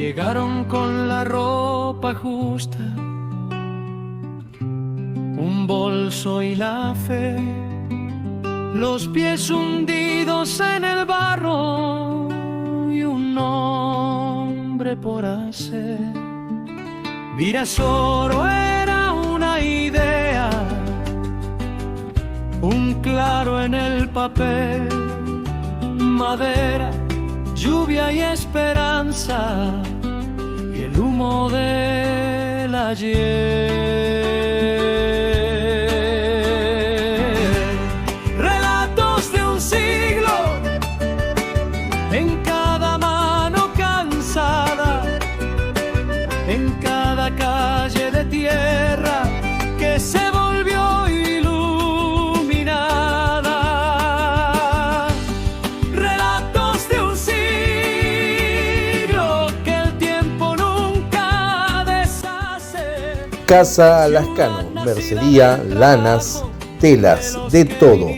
Llegaron con la ropa justa, un bolso y la fe, los pies hundidos en el barro y un nombre por hacer. Virasoro era una idea, un claro en el papel, madera, lluvia y esperanza, y el humo del ayer. Relatos de un siglo en cada mano cansada, en cada calle de tierra que se volvió iluminada. Relatos de un siglo que el tiempo nunca deshace. Casa Lascano, mercería, lanas, telas, de todo.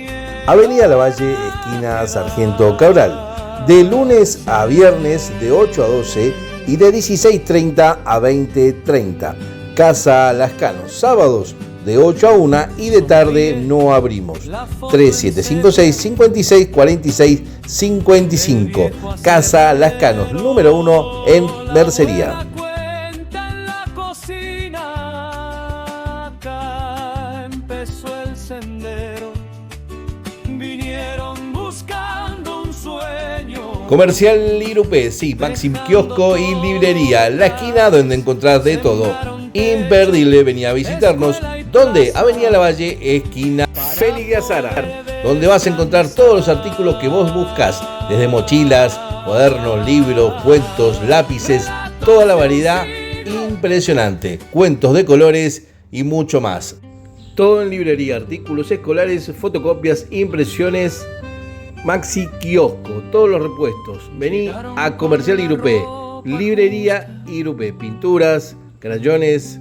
Avenida Lavalle, esquina Sargento Cabral. De lunes a viernes de 8 a 12 y de 16:30 a 20:30. Casa Lascano, sábados de 8 a 1 y de tarde no abrimos. 3756 56 46 55. Casa Lascanos, número 1 en mercería. Comercial Irupé, sí, Maxim Kiosco y Librería, la esquina donde encontrás de todo. Imperdible, venía a visitarnos, donde Avenida Lavalle, esquina Félix de Azara, donde vas a encontrar todos los artículos que vos buscas, desde mochilas, cuadernos, libros, cuentos, lápices, toda la variedad impresionante, cuentos de colores y mucho más. Todo en librería, artículos escolares, fotocopias, impresiones. Maxi Kiosco, todos los repuestos. Vení a Comercial Irupé, Librería Irupé, pinturas, crayones,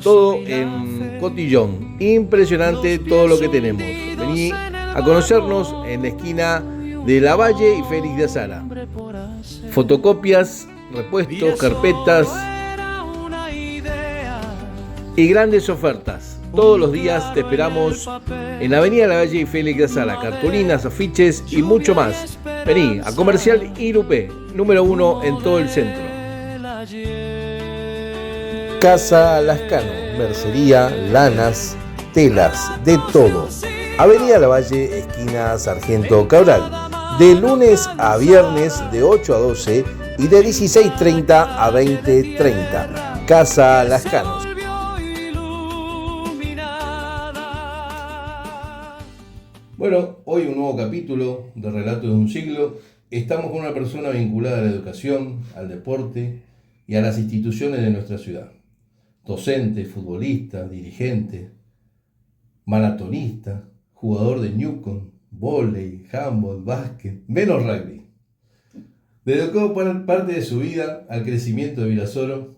todo en cotillón. Impresionante todo lo que tenemos. Vení a conocernos en la esquina de Lavalle y Félix de Azara. Fotocopias, repuestos, carpetas y grandes ofertas. Todos los días te esperamos en la Avenida Lavalle y Félix de Azara. Cartulinas, afiches y mucho más. Vení a Comercial Irupé, número 1 en todo el centro. Casa Lascano, mercería, lanas, telas, de todo. Avenida Lavalle, esquina Sargento Cabral. De lunes a viernes de 8 a 12 y de 16:30 a 20:30. Casa Lascano. Bueno, hoy un nuevo capítulo de Relatos de un siglo. Estamos con una persona vinculada a la educación, al deporte y a las instituciones de nuestra ciudad. Docente, futbolista, dirigente, maratonista, jugador de Newcom, vóley, handball, básquet, menos rugby. Dedicó parte de su vida al crecimiento de Virasoro.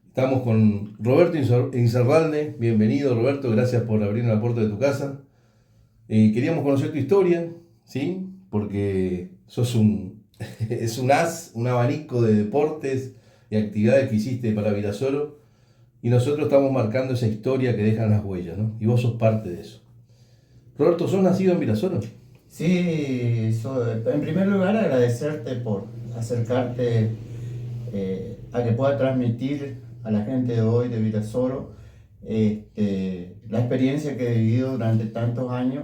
Estamos con Roberto Incerralde. Bienvenido, Roberto, gracias por abrirnos la puerta de tu casa. Queríamos conocer tu historia, ¿sí? Porque sos un as, un abanico de deportes y actividades que hiciste para Virasoro, y nosotros estamos marcando esa historia que dejan las huellas, ¿no? Y vos sos parte de eso. Roberto, ¿sos nacido en Virasoro? Sí, en primer lugar agradecerte por acercarte a que pueda transmitir a la gente de hoy de Virasoro la experiencia que he vivido durante tantos años.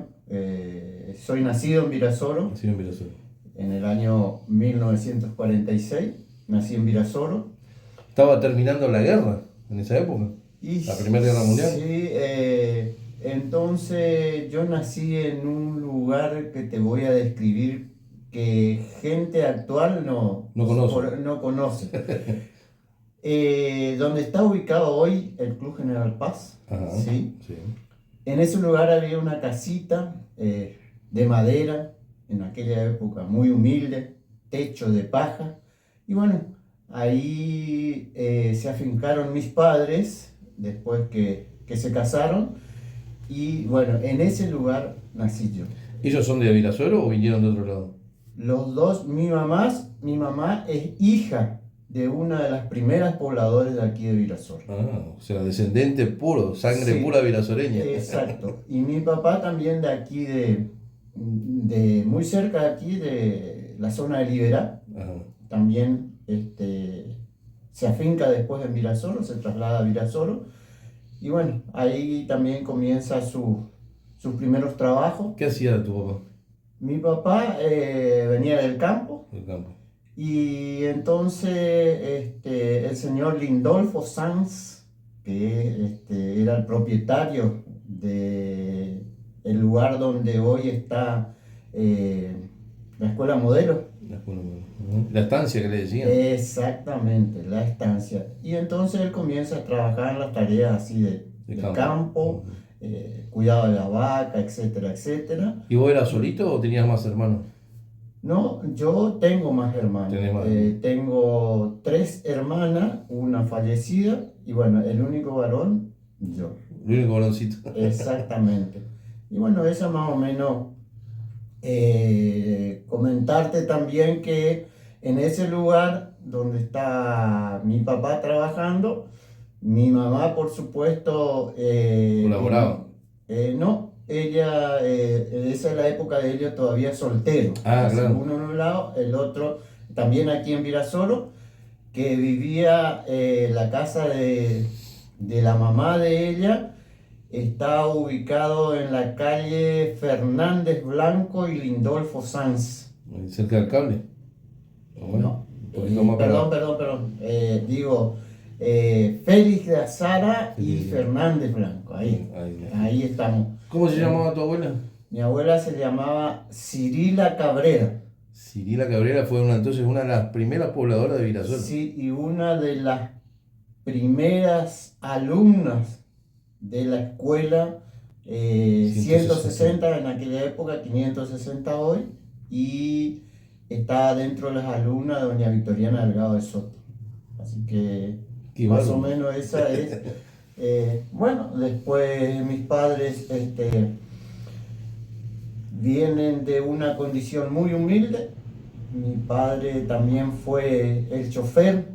Soy nacido en Virasoro. En el año 1946, nací en Virasoro. ¿Estaba terminando la guerra en esa época? ¿La Primera Guerra Mundial? Sí, entonces yo nací en un lugar que te voy a describir que gente actual no conoce. Donde está ubicado hoy el Club General Paz. Ajá, ¿sí? Sí. En ese lugar había una casita de madera, en aquella época muy humilde, techo de paja. Y bueno, ahí se afincaron mis padres después que se casaron. Y bueno, en ese lugar nací yo. ¿Ellos son de Virasoro o vinieron de otro lado? Los dos, mi mamá es hija de una de las primeras pobladores de aquí de Virasoro. O sea, descendente puro, sangre Sí, pura virasoreña. exacto. Y mi papá también de aquí, de muy cerca de aquí, de la zona de Liberá, Ajá. también se afinca después en Virasoro, se traslada a Virasoro. Y bueno, ahí también comienza sus primeros trabajos. ¿Qué hacía tu papá Mi papá venía del campo. en el campo? Y entonces el señor Lindolfo Sanz, que era el propietario del lugar donde hoy está la escuela modelo. La estancia que le decían. Exactamente, la estancia. Y entonces él comienza a trabajar en las tareas así de campo, cuidado de la vaca, etcétera, etcétera. ¿Y vos eras solito o tenías más hermanos? No, yo tengo más hermanos. ¿Tenés más? Tengo 3 hermanas, una fallecida y bueno, el único varón, yo. El único baloncito. Exactamente. Y bueno, esa más o menos, comentarte también que en ese lugar donde está mi papá trabajando, mi mamá por supuesto... ¿Colaboraba? No. Ella, esa es la época de ella todavía soltero. Claro. Uno en un lado, el otro también aquí en Virasoro, que vivía la casa de la mamá de ella, está ubicado en la calle Fernández Blanco y Lindolfo Sanz. ¿Cerca del cable? No, un poquito más perdón. Digo, Félix de Azara y Fernández Blanco. Ahí estamos. ¿Cómo se llamaba tu abuela? Mi abuela se llamaba Cirila Cabrera. Cirila Cabrera fue entonces una de las primeras pobladoras de Virasoro. Sí, y una de las primeras alumnas de la escuela 160 en aquella época, 560 hoy, y está dentro de las alumnas de doña Victoriana Delgado de Soto. Así que más o menos esa es. Bueno, después mis padres vienen de una condición muy humilde. Mi padre también fue el chofer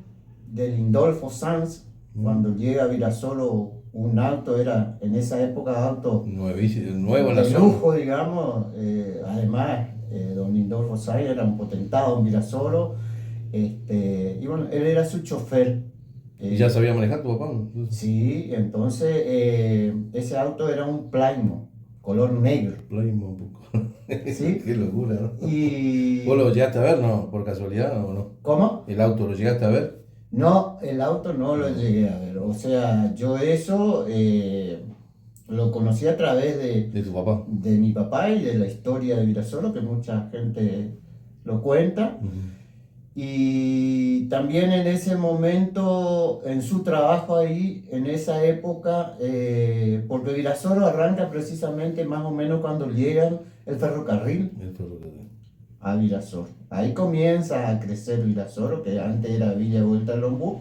de Lindolfo Sanz. Cuando llega a Virasoro, un auto era en esa época auto nuevo en la de zona. lujo, digamos. Además, don Lindolfo Sanz era un potentado en Virasoro. Y bueno, él era su chofer. ¿Y ya sabía manejar tu papá? Sí, entonces ese auto era un Plymouth, color negro. Plymouth, un poco. ¿Sí? Qué locura, ¿no? Y... ¿Vos lo llegaste a ver, no? ¿Por casualidad o no? ¿Cómo? ¿El auto lo llegaste a ver? No, el auto no lo llegué a ver. O sea, yo eso lo conocí a través de tu papá. De mi papá y de la historia de Virasoro, que mucha gente lo cuenta. Y también en ese momento, en su trabajo ahí, en esa época, porque Virasoro arranca precisamente más o menos cuando llegan el ferrocarril a Virasoro. Ahí comienza a crecer Virasoro, que antes era Villa Vuelta al Ombú.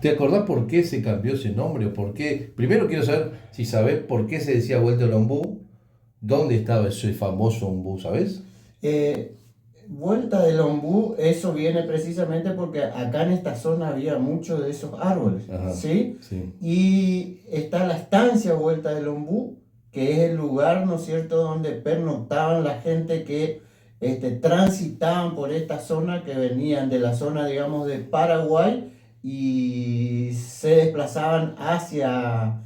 ¿Te acordás por qué se cambió ese nombre? ¿O por qué? Primero quiero saber si sabés por qué se decía Vuelta al Ombú. ¿Dónde estaba ese famoso ombú, sabés? Vuelta del Ombú, eso viene precisamente porque acá en esta zona había muchos de esos árboles. Ajá, ¿sí? Sí. Y está la estancia Vuelta del Ombú, que es el lugar, ¿no es cierto?, donde pernoctaban la gente que transitaban por esta zona, que venían de la zona, digamos, de Paraguay y se desplazaban hacia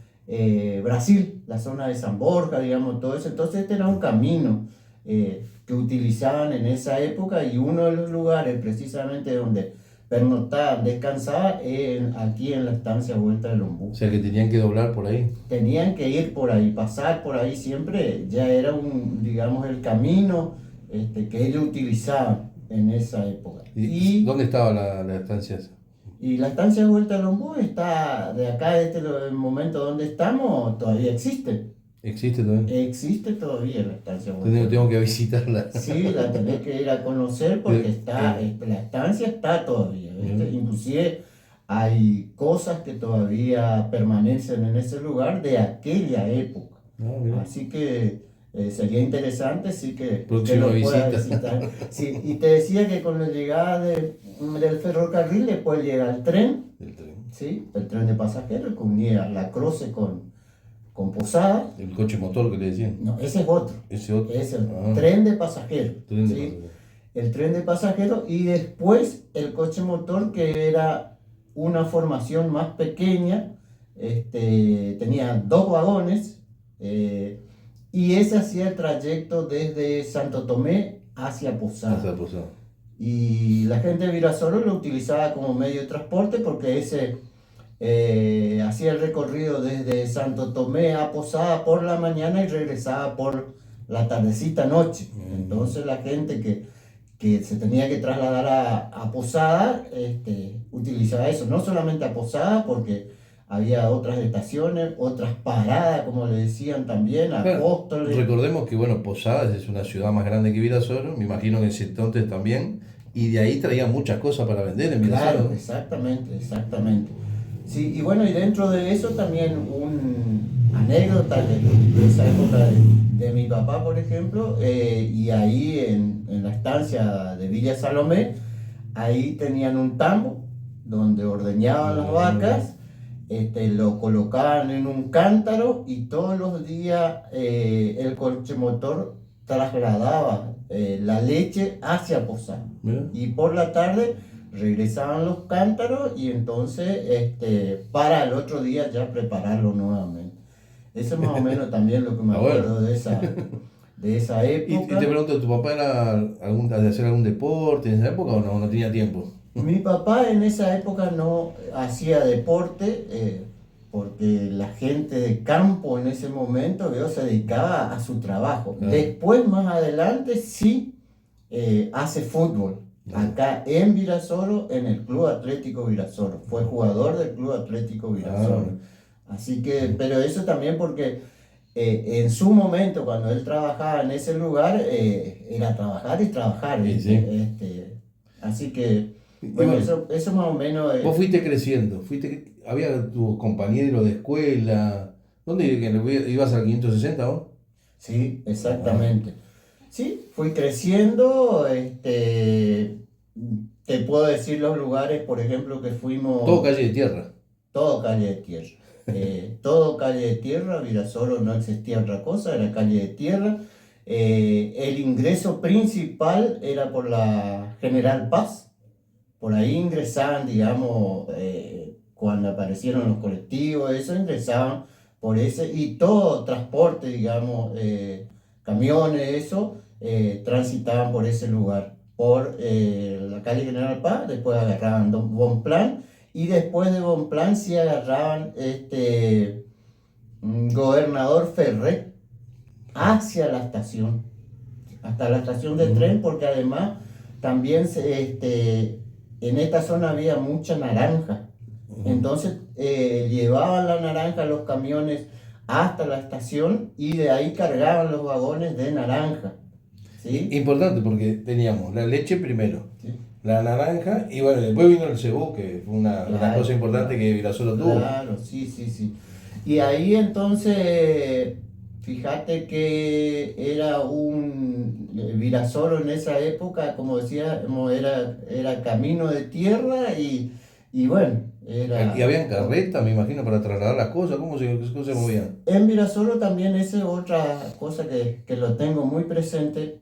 Brasil, la zona de San Borja, digamos, todo eso. Entonces este era un camino que utilizaban en esa época, y uno de los lugares precisamente donde pernoctaban, descansaban, aquí en la estancia Vuelta del Ombú. O sea que tenían que doblar por ahí. Tenían que ir por ahí, pasar por ahí siempre, ya era digamos, el camino que ellos utilizaban en esa época. ¿Y dónde estaba la estancia esa? Y la estancia Vuelta del Ombú está, de acá, el momento donde estamos, todavía existe. ¿Existe todavía? Existe todavía la estancia Vuelta. Tengo que visitarla. Sí, la tenés que ir a conocer porque la estancia está todavía, ¿viste? Inclusive hay cosas que todavía permanecen en ese lugar de aquella época. Así que Sería interesante, sí, que Próxima lo pueda visita. visitar. Sí, y te decía que con la llegada del ferrocarril después llega el tren, El tren. ¿sí? El tren de pasajeros que unía La Croce con Posada. El coche motor que le decían. No, ese es otro. Ese otro. Es el Ah. tren de pasajeros. Tren de ¿sí? pasajeros. El tren de pasajeros y después el coche motor que era una formación más pequeña, tenía 2 vagones y ese hacía el trayecto desde Santo Tomé hacia Posada. Hasta Posada. Y la gente de Virasoro lo utilizaba como medio de transporte porque ese hacía el recorrido desde Santo Tomé a Posada por la mañana y regresaba por la tardecita noche. Entonces la gente que se tenía que trasladar a Posada utilizaba eso, no solamente a Posada porque había otras estaciones, otras paradas, como le decían también, Claro, Apóstoles. recordemos que, bueno, Posadas es una ciudad más grande que Virasoro, me imagino que en ese entonces también, y de ahí traían muchas cosas para vender en Virasoro. Claro, exactamente. Sí, y bueno, y dentro de eso también una anécdota de esa época de mi papá, por ejemplo, y ahí en la estancia de Villa Salomé, ahí tenían un tambo donde ordeñaban las vacas, lo colocaban en un cántaro y todos los días el coche motor trasladaba la leche hacia Posada. Mira. Y por la tarde regresaban los cántaros y entonces para el otro día ya prepararlo nuevamente. Eso es más o menos también lo que me acuerdo de esa Y época. te pregunto, ¿tu papá era de hacer algún deporte en esa época o no tenía tiempo? Mi papá en esa época no hacía deporte porque la gente de campo en ese momento se dedicaba a su trabajo. Claro. Después, más adelante, sí hace fútbol. Acá en Virasoro, en el Club Atlético Virasoro. Fue jugador del Club Atlético Virasoro. Así que, pero eso también porque en su momento, cuando él trabajaba en ese lugar, era trabajar y trabajar. Sí. Así que, Bueno, eso más o menos... vos fuiste creciendo, había tus compañeros de escuela. ¿Dónde ibas al 560 vos? Sí, exactamente. Sí, fui creciendo, te puedo decir los lugares, por ejemplo, que fuimos... Todo calle de tierra. Todo calle de tierra. Todo calle de tierra, Virasoro no existía otra cosa, era calle de tierra. El ingreso principal era por la General Paz. Por ahí ingresaban, digamos, cuando aparecieron los colectivos, eso ingresaban por ese, y todo transporte, digamos, camiones, eso, transitaban por ese lugar, por la calle General Paz, después agarraban Bonpland, y después de Bonpland sí agarraban Gobernador Ferré hacia la estación, hasta la estación de tren, porque además también en esta zona había mucha naranja. Entonces llevaban la naranja los camiones hasta la estación y de ahí cargaban los vagones de naranja. ¿Sí? Importante porque teníamos la leche primero, Sí. la naranja y bueno, después vino el cebú, que fue una cosa importante que Virasoro tuvo. Claro, sí. Y ahí entonces, fíjate que era Virasoro en esa época, como decíamos, era camino de tierra y bueno, era... Y habían carretas, me imagino, para trasladar las cosas. ¿Cómo se movían? En Virasoro también esa es otra cosa que lo tengo muy presente.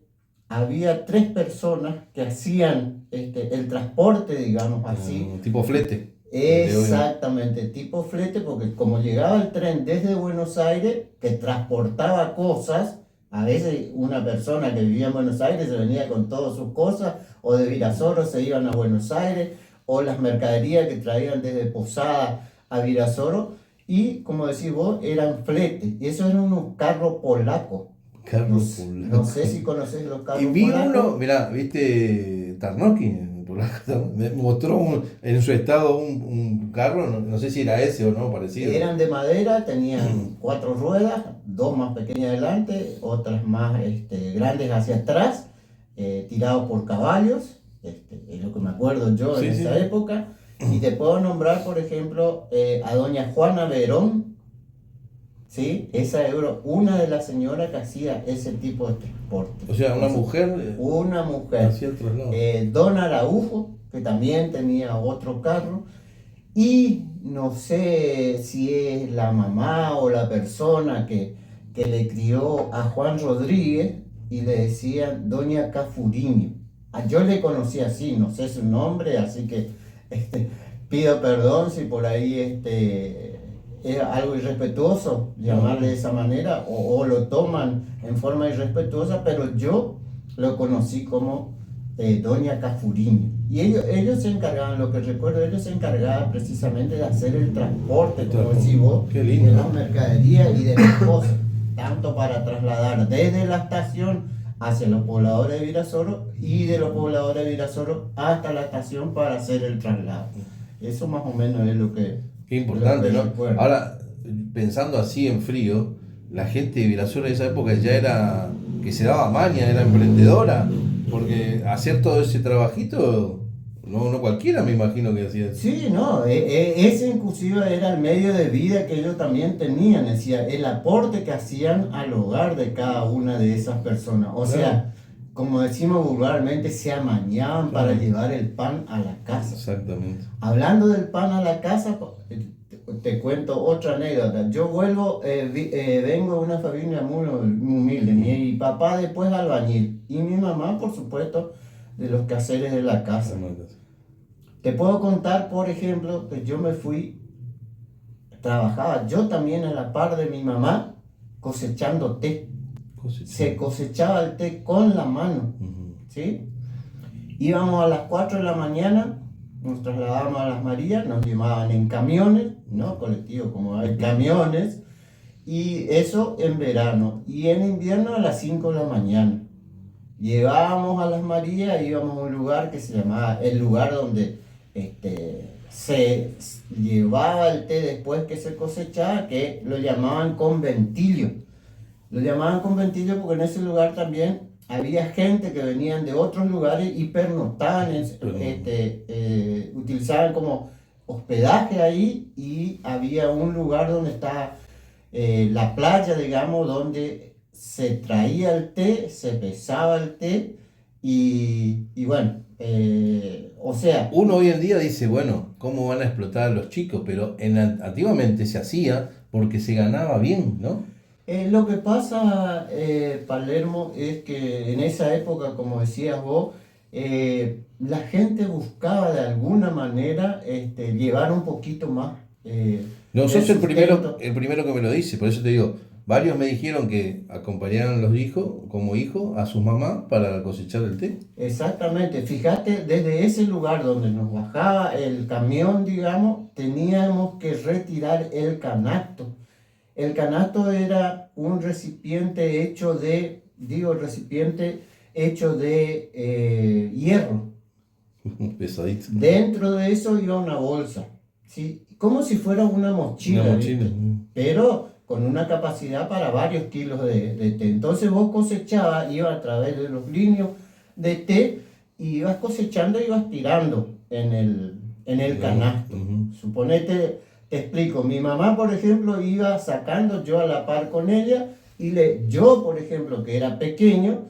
Había 3 personas que hacían el transporte, digamos así. Tipo flete. Exactamente, tipo flete, porque como llegaba el tren desde Buenos Aires, que transportaba cosas, a veces una persona que vivía en Buenos Aires se venía con todas sus cosas, o de Virasoro se iban a Buenos Aires, o las mercaderías que traían desde Posada a Virasoro, y como decís vos, eran fletes, y esos eran unos carros polacos. No sé si conoces los carros polacos. Y vi polacos. uno, mirá, ¿viste Tarnowski? Me mostró en su estado un carro, no sé si era ese o no, parecido. Eran de madera, tenían 4 ruedas, 2 más pequeñas adelante, otras más grandes hacia atrás, tirados por caballos, es lo que me acuerdo yo en esa época. Y te puedo nombrar, por ejemplo, a doña Juana Verón, ¿sí? Esa era una de las señoras que hacía ese tipo de transporte. O sea, una mujer Una mujer. hacía el traslado. Don Araujo, que también tenía otro carro, y no sé si es la mamá o la persona que le crió a Juan Rodríguez y le decían Doña Cafuriño. Yo le conocí así, no sé su nombre, así que pido perdón si por ahí es algo irrespetuoso llamarle de esa manera o lo toman en forma irrespetuosa, pero yo lo conocí como Doña Cafuriño. Y ellos se encargaban, lo que recuerdo, ellos se encargaban precisamente de hacer el transporte, como decís vos, Qué lindo, de las ¿no? mercaderías y de las cosas, tanto para trasladar desde la estación hacia los pobladores de Virasoro y de los pobladores de Virasoro hasta la estación para hacer el traslado. Eso más o menos es lo que... Qué importante, lo que ¿no? recuerdo. Ahora, pensando así en frío, la gente de Virasoro de esa época ya era, que se daba maña, era emprendedora, porque hacer todo ese trabajito, no cualquiera me imagino que hacía eso. Sí, no, ese inclusive era el medio de vida que ellos también tenían, decía, el aporte que hacían al hogar de cada una de esas personas. O sea, como decimos vulgarmente, se amañaban para llevar el pan a la casa. Exactamente. Hablando del pan a la casa, te cuento otra anécdota. Yo vengo de una familia muy humilde. Mi papá después albañil y mi mamá, por supuesto, de los quehaceres de la casa. Te puedo contar, por ejemplo, que yo me fui, trabajaba yo también a la par de mi mamá cosechando té. Se cosechaba el té con la mano, ¿sí? Íbamos a las 4 de la mañana, nos trasladábamos a Las Marías, nos llevaban en camiones, no colectivos como hay, camiones, y eso en verano. Y en invierno a las 5 de la mañana. Llegábamos a Las Marías, íbamos a un lugar que se llamaba el lugar donde se llevaba el té después que se cosechaba, que lo llamaban conventillo. Lo llamaban conventillo porque en ese lugar también había gente que venían de otros lugares y pernoctaban, utilizaban como hospedaje ahí, y había un lugar donde estaba la playa, digamos, donde se traía el té, se pesaba el té y bueno, o sea... Uno hoy en día dice, bueno, ¿cómo van a explotar a los chicos? Pero antiguamente se hacía porque se ganaba bien, ¿no? Lo que pasa, Palermo, es que en esa época, como decías vos, la gente buscaba de alguna manera llevar un poquito más. No sos de el sustento. primero que me lo dice, por eso te digo, varios me dijeron que acompañaran los hijos, como hijos, a sus mamás para cosechar el té. Exactamente, fíjate, desde ese lugar donde nos bajaba el camión, digamos, teníamos que retirar el canasto. El canasto era un recipiente hecho de hierro. Pesadito. Dentro de eso iba una bolsa, ¿sí? Como si fuera una mochila, Una mochila. ¿viste? Pero con una capacidad para varios kilos de té. Entonces vos cosechabas, ibas a través de los líneos de té y ibas cosechando y ibas tirando en el canasto. Suponete, te explico, mi mamá, por ejemplo, iba sacando, yo a la par con ella, y yo, por ejemplo, que era pequeño,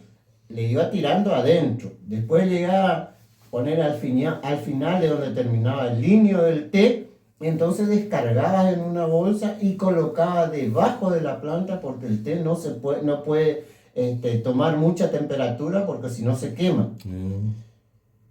le iba tirando adentro. Después llegaba a poner al final de donde terminaba el linio del té, entonces descargabas en una bolsa y colocabas debajo de la planta, porque el té no puede tomar mucha temperatura porque si no se quema.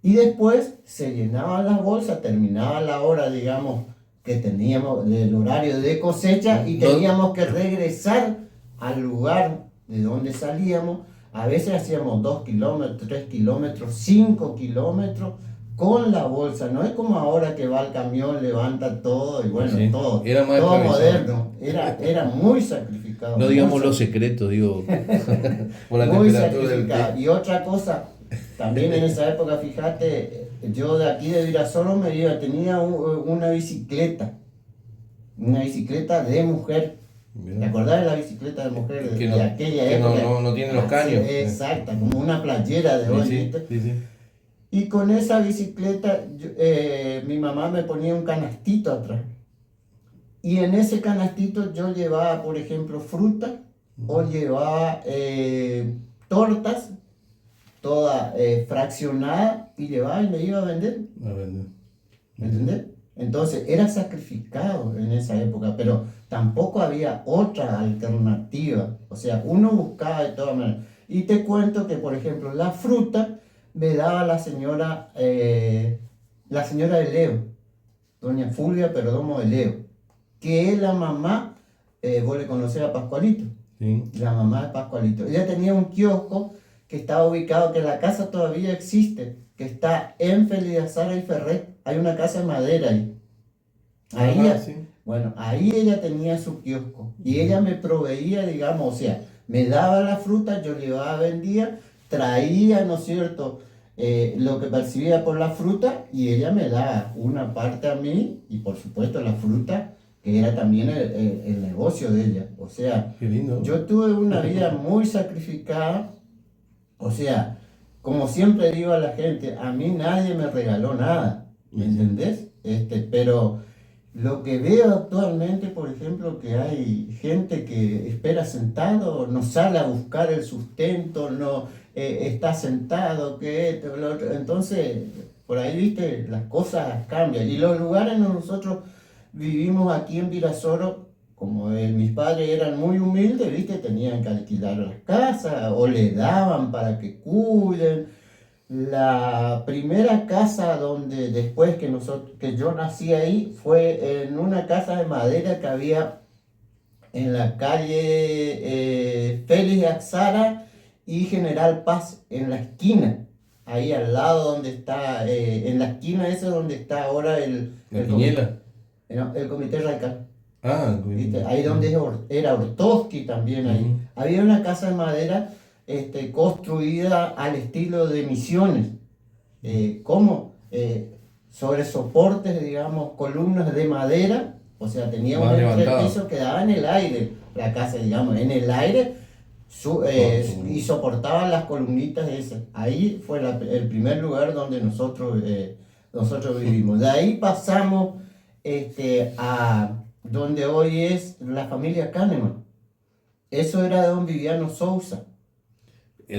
Y después se llenaban las bolsas, terminaba la hora, digamos, que teníamos del horario de cosecha y teníamos que regresar al lugar de donde salíamos. A veces hacíamos 2 kilómetros, 3 kilómetros, 5 kilómetros con la bolsa. No es como ahora que va el camión, levanta todo y bueno, Sí, todo, era más todo esclavizado. moderno. Era muy sacrificado. No digamos muy los secretos, digo, por la muy temperatura del sacrificado. té. Y otra cosa, también en esa época, fíjate, yo de aquí de Virasoro tenía una bicicleta de mujer. Mirá. ¿Te acordás de la bicicleta de mujer Que de no- aquella que no- época? no tiene los caños. Exacta, como una playera de hoy, Sí, ¿viste? sí, sí. Y con esa bicicleta mi mamá me ponía un canastito atrás. Y en ese canastito yo llevaba, por ejemplo, fruta o llevaba tortas, toda fraccionada, y llevaba y me iba a vender. A vender. ¿Me entendés? Entonces era sacrificado en esa época, pero tampoco había otra alternativa. O sea, uno buscaba de todas maneras. Y te cuento que, por ejemplo, la fruta me daba la señora de Leo, doña Fulvia Perdomo de Leo, que es la mamá, vos le conocés a Pascualito, Sí. la mamá de Pascualito. Ella tenía un kiosco que estaba ubicado, que la casa todavía existe, que está en Felidazara y Ferret. Hay una casa de madera ahí. Ahí, Ajá, sí. bueno, ahí ella tenía su kiosco y ella me proveía, digamos, o sea, me daba la fruta, yo llevaba, vendía, traía, ¿no es cierto?, lo que percibía por la fruta, y ella me daba una parte a mí y por supuesto la fruta, que era también el negocio de ella. O sea, Qué lindo. yo tuve una vida muy sacrificada. O sea, como siempre digo a la gente, a mí nadie me regaló nada, ¿me entendés? Pero lo que veo actualmente, por ejemplo, que hay gente que espera sentado, no sale a buscar el sustento, no está sentado, que esto, lo otro. Entonces, por ahí, viste, las cosas cambian. Y los lugares donde nosotros vivimos aquí en Virasoro, como mis padres eran muy humildes, viste, tenían que alquilar las casas o le daban para que cuiden. La primera casa donde después que yo nací ahí fue en una casa de madera que había en la calle Félix Axara y General Paz, en la esquina, ahí al lado donde está, en la esquina esa donde está ahora ¿La Quiniela? el comité radical. Ah, ¿Viste? Ahí donde era Ortowski también ahí. Ujú. Había una casa de madera construida al estilo de Misiones. ¿Cómo? Sobre soportes, digamos, columnas de madera. O sea, tenía un Más levantado. entrepiso que daba en el aire, la casa, digamos, en el aire, y soportaba las columnitas esas. Ahí fue el primer lugar donde nosotros vivimos. De ahí pasamos a donde hoy es la familia Kahneman. Eso era de don Viviano Sousa.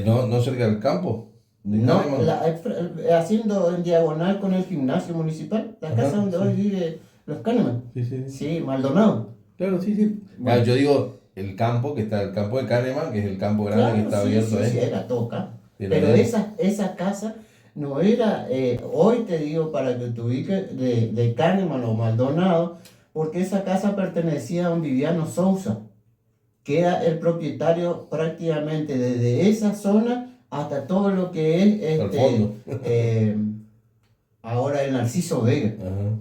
¿No cerca del campo? No, Kahneman. haciendo en diagonal con el gimnasio municipal, la Ajá, casa donde sí. hoy vive los Kahneman. Sí, sí. Sí, Maldonado. Claro, sí, sí. Bueno. Yo digo el campo, que está el campo de Kahneman, que es el campo grande que está sí, abierto ahí. sí, era todo campo. Era Pero de- esa casa no era, hoy te digo para que te ubiques, de Kahneman o Maldonado, porque esa casa pertenecía a don Viviano Sousa, que era el propietario prácticamente desde esa zona hasta todo lo que es Al fondo. ahora el Narciso Vega. Ajá.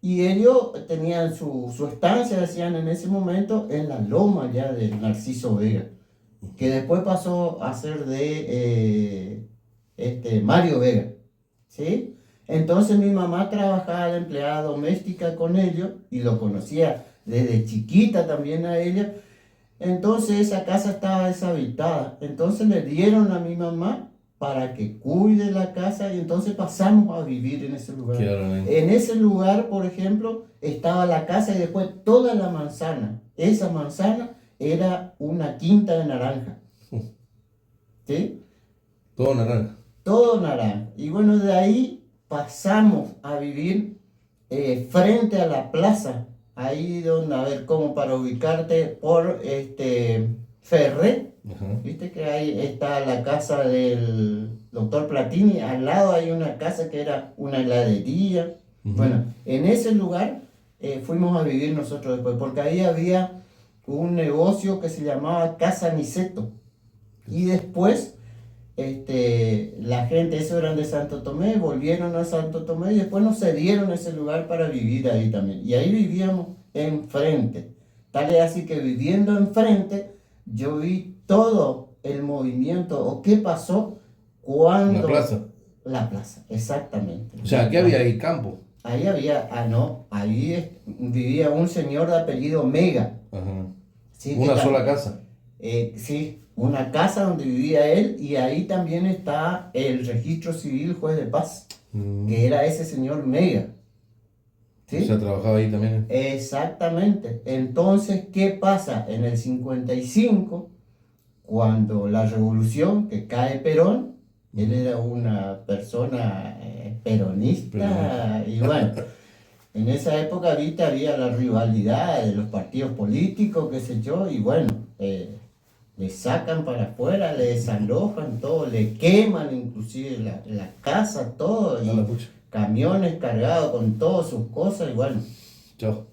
Y ellos tenían su estancia, decían en ese momento, en la loma ya del Narciso Vega, que después pasó a ser de Mario Vega, ¿sí? Entonces mi mamá trabajaba de empleada doméstica con ellos y lo conocía desde chiquita también a ella. Entonces esa casa estaba deshabitada. Entonces le dieron a mi mamá para que cuide la casa y entonces pasamos a vivir en ese lugar. Quedaron ahí. En ese lugar, por ejemplo, estaba la casa y después toda la manzana. Esa manzana era una quinta de naranja. ¿Sí? Todo naranja. Todo naranja. Y bueno, de ahí pasamos a vivir frente a la plaza. Ahí donde, a ver, como para ubicarte por Ferret. Ajá. Viste que ahí está la casa del doctor Platini, al lado hay una casa que era una heladería. Ujú. Bueno, en ese lugar fuimos a vivir nosotros después, porque ahí había un negocio que se llamaba Casa Niceto. Y después, la gente, esos eran de Santo Tomé, volvieron a Santo Tomé y después nos cedieron ese lugar para vivir ahí también. Y ahí vivíamos enfrente. Tal es así que viviendo enfrente, yo vi todo el movimiento o qué pasó cuando... La plaza. La plaza, exactamente. O sea, ¿qué había ahí? Campo. Ahí había, ahí vivía un señor de apellido Mega. Ajá. ¿Sí? Una Que sola casa. Sí, una casa donde vivía él y ahí también está el registro civil juez de paz, Mm. que era ese señor Mega. ¿sí? O sea, trabajaba ahí también. Exactamente. Entonces, ¿qué pasa? En el 55, cuando la revolución, que cae Perón, él era una persona peronista, y bueno, en esa época, viste, había la rivalidad de los partidos políticos, qué sé yo, y bueno, le sacan para afuera, le desalojan todo, le queman inclusive la casa, todo, y A la pucha. camiones cargados con todas sus cosas, y bueno, Chao.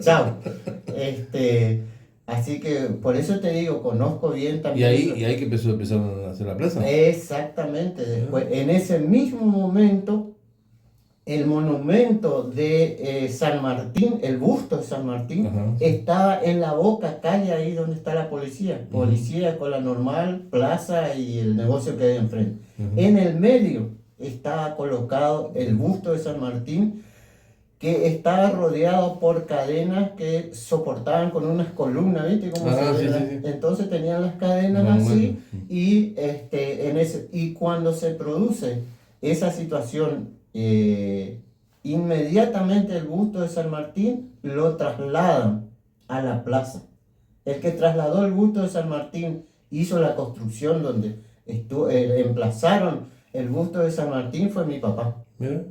chao. Así que por eso te digo, conozco bien Y también. ahí que empezaron a hacer la plaza. Exactamente, después, en ese mismo momento, el monumento de San Martín, el busto de San Martín, Ajá. estaba en la Boca, calle ahí donde está la policía. Policía, Escuela Normal, plaza y el negocio que hay enfrente. En el medio estaba colocado el busto de San Martín, que estaba rodeado por cadenas que soportaban con unas columnas, ¿viste? Como Sí. Entonces tenían las cadenas así, y cuando se produce esa situación, inmediatamente el busto de San Martín lo trasladan a la plaza. El que trasladó el busto de San Martín hizo la construcción donde emplazaron el busto de San Martín, fue mi papá. Mira.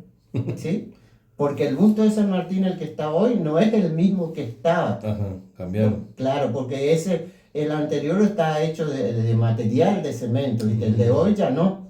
¿Sí? Porque el busto de San Martín, el que está hoy, no es el mismo que estaba. Ajá, cambiaron. Claro, porque el anterior está hecho de material de cemento, ¿viste? El de hoy ya no.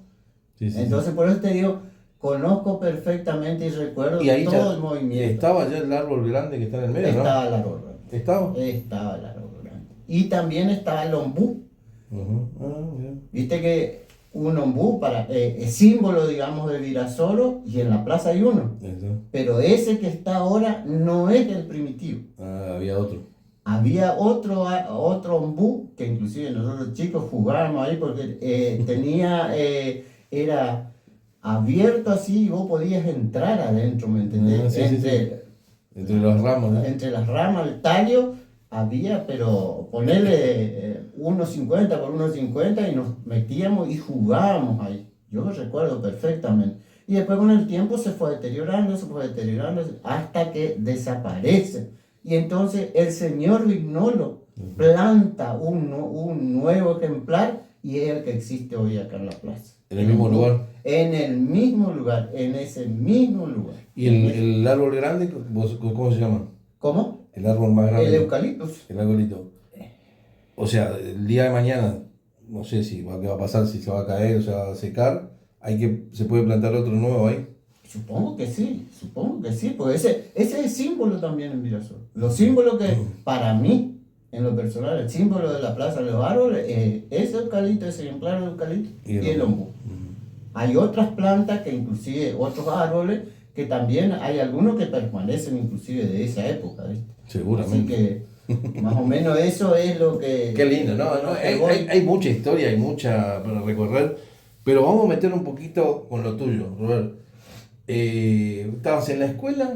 Sí, Entonces, por eso te digo, conozco perfectamente y recuerdo y ahí todo el movimiento. estaba ya el árbol grande que está en el medio, Estaba ¿no? el árbol grande. ¿Estaba? Estaba el árbol grande. Y también estaba el ombú. Mira. Viste que un ombú es símbolo, digamos, de Virasoro, y en la plaza hay uno. Eso. Pero ese que está ahora no es el primitivo. Había otro. Había otro ombú, que inclusive nosotros chicos jugábamos ahí porque era abierto así y vos podías entrar adentro, ¿me entendés? Entre las ramas, ¿no? Entre las ramas, el tallo, había, pero ponerle 1,50 por 1,50 y nos metíamos y jugábamos ahí. Yo lo recuerdo perfectamente. Y después con el tiempo se fue deteriorando, hasta que desaparece. Y entonces el señor Vignolo planta un nuevo ejemplar y es el que existe hoy acá en la plaza. ¿En el mismo lugar? En el mismo lugar, en ese mismo lugar. ¿Y el árbol grande, cómo se llama? ¿Cómo? El árbol más grande. El eucaliptus. El arbolito. O sea, el día de mañana, no sé qué va a pasar, si se va a caer o se va a secar, se puede plantar otro nuevo ahí. Supongo que sí, porque ese es el símbolo también en Virasoro. Los símbolos que, para mí, en lo personal, el símbolo de la Plaza de los Árboles es eucalipto, ese ejemplar de eucalipto y el ombú. Hay otras plantas que inclusive, otros árboles, que también hay algunos que permanecen inclusive de esa época, ¿viste? Seguramente. Así que, más o menos eso es lo que... Qué lindo, ¿no? Hay mucha historia, hay mucha para recorrer, pero vamos a meter un poquito con lo tuyo, Robert. ¿Estabas en la escuela?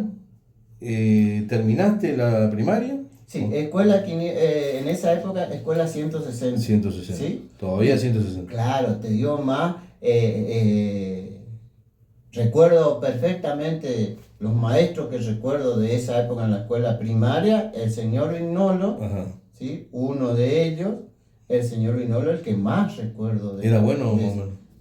¿Terminaste la primaria? Sí, escuela, en esa época, escuela 160. 160. ¿Sí? Todavía 160. Claro, te dio más. Recuerdo perfectamente los maestros que recuerdo de esa época en la escuela primaria, el señor Vignolo, ¿sí? Uno de ellos, el señor Vignolo, el que más recuerdo de... ¿Era bueno?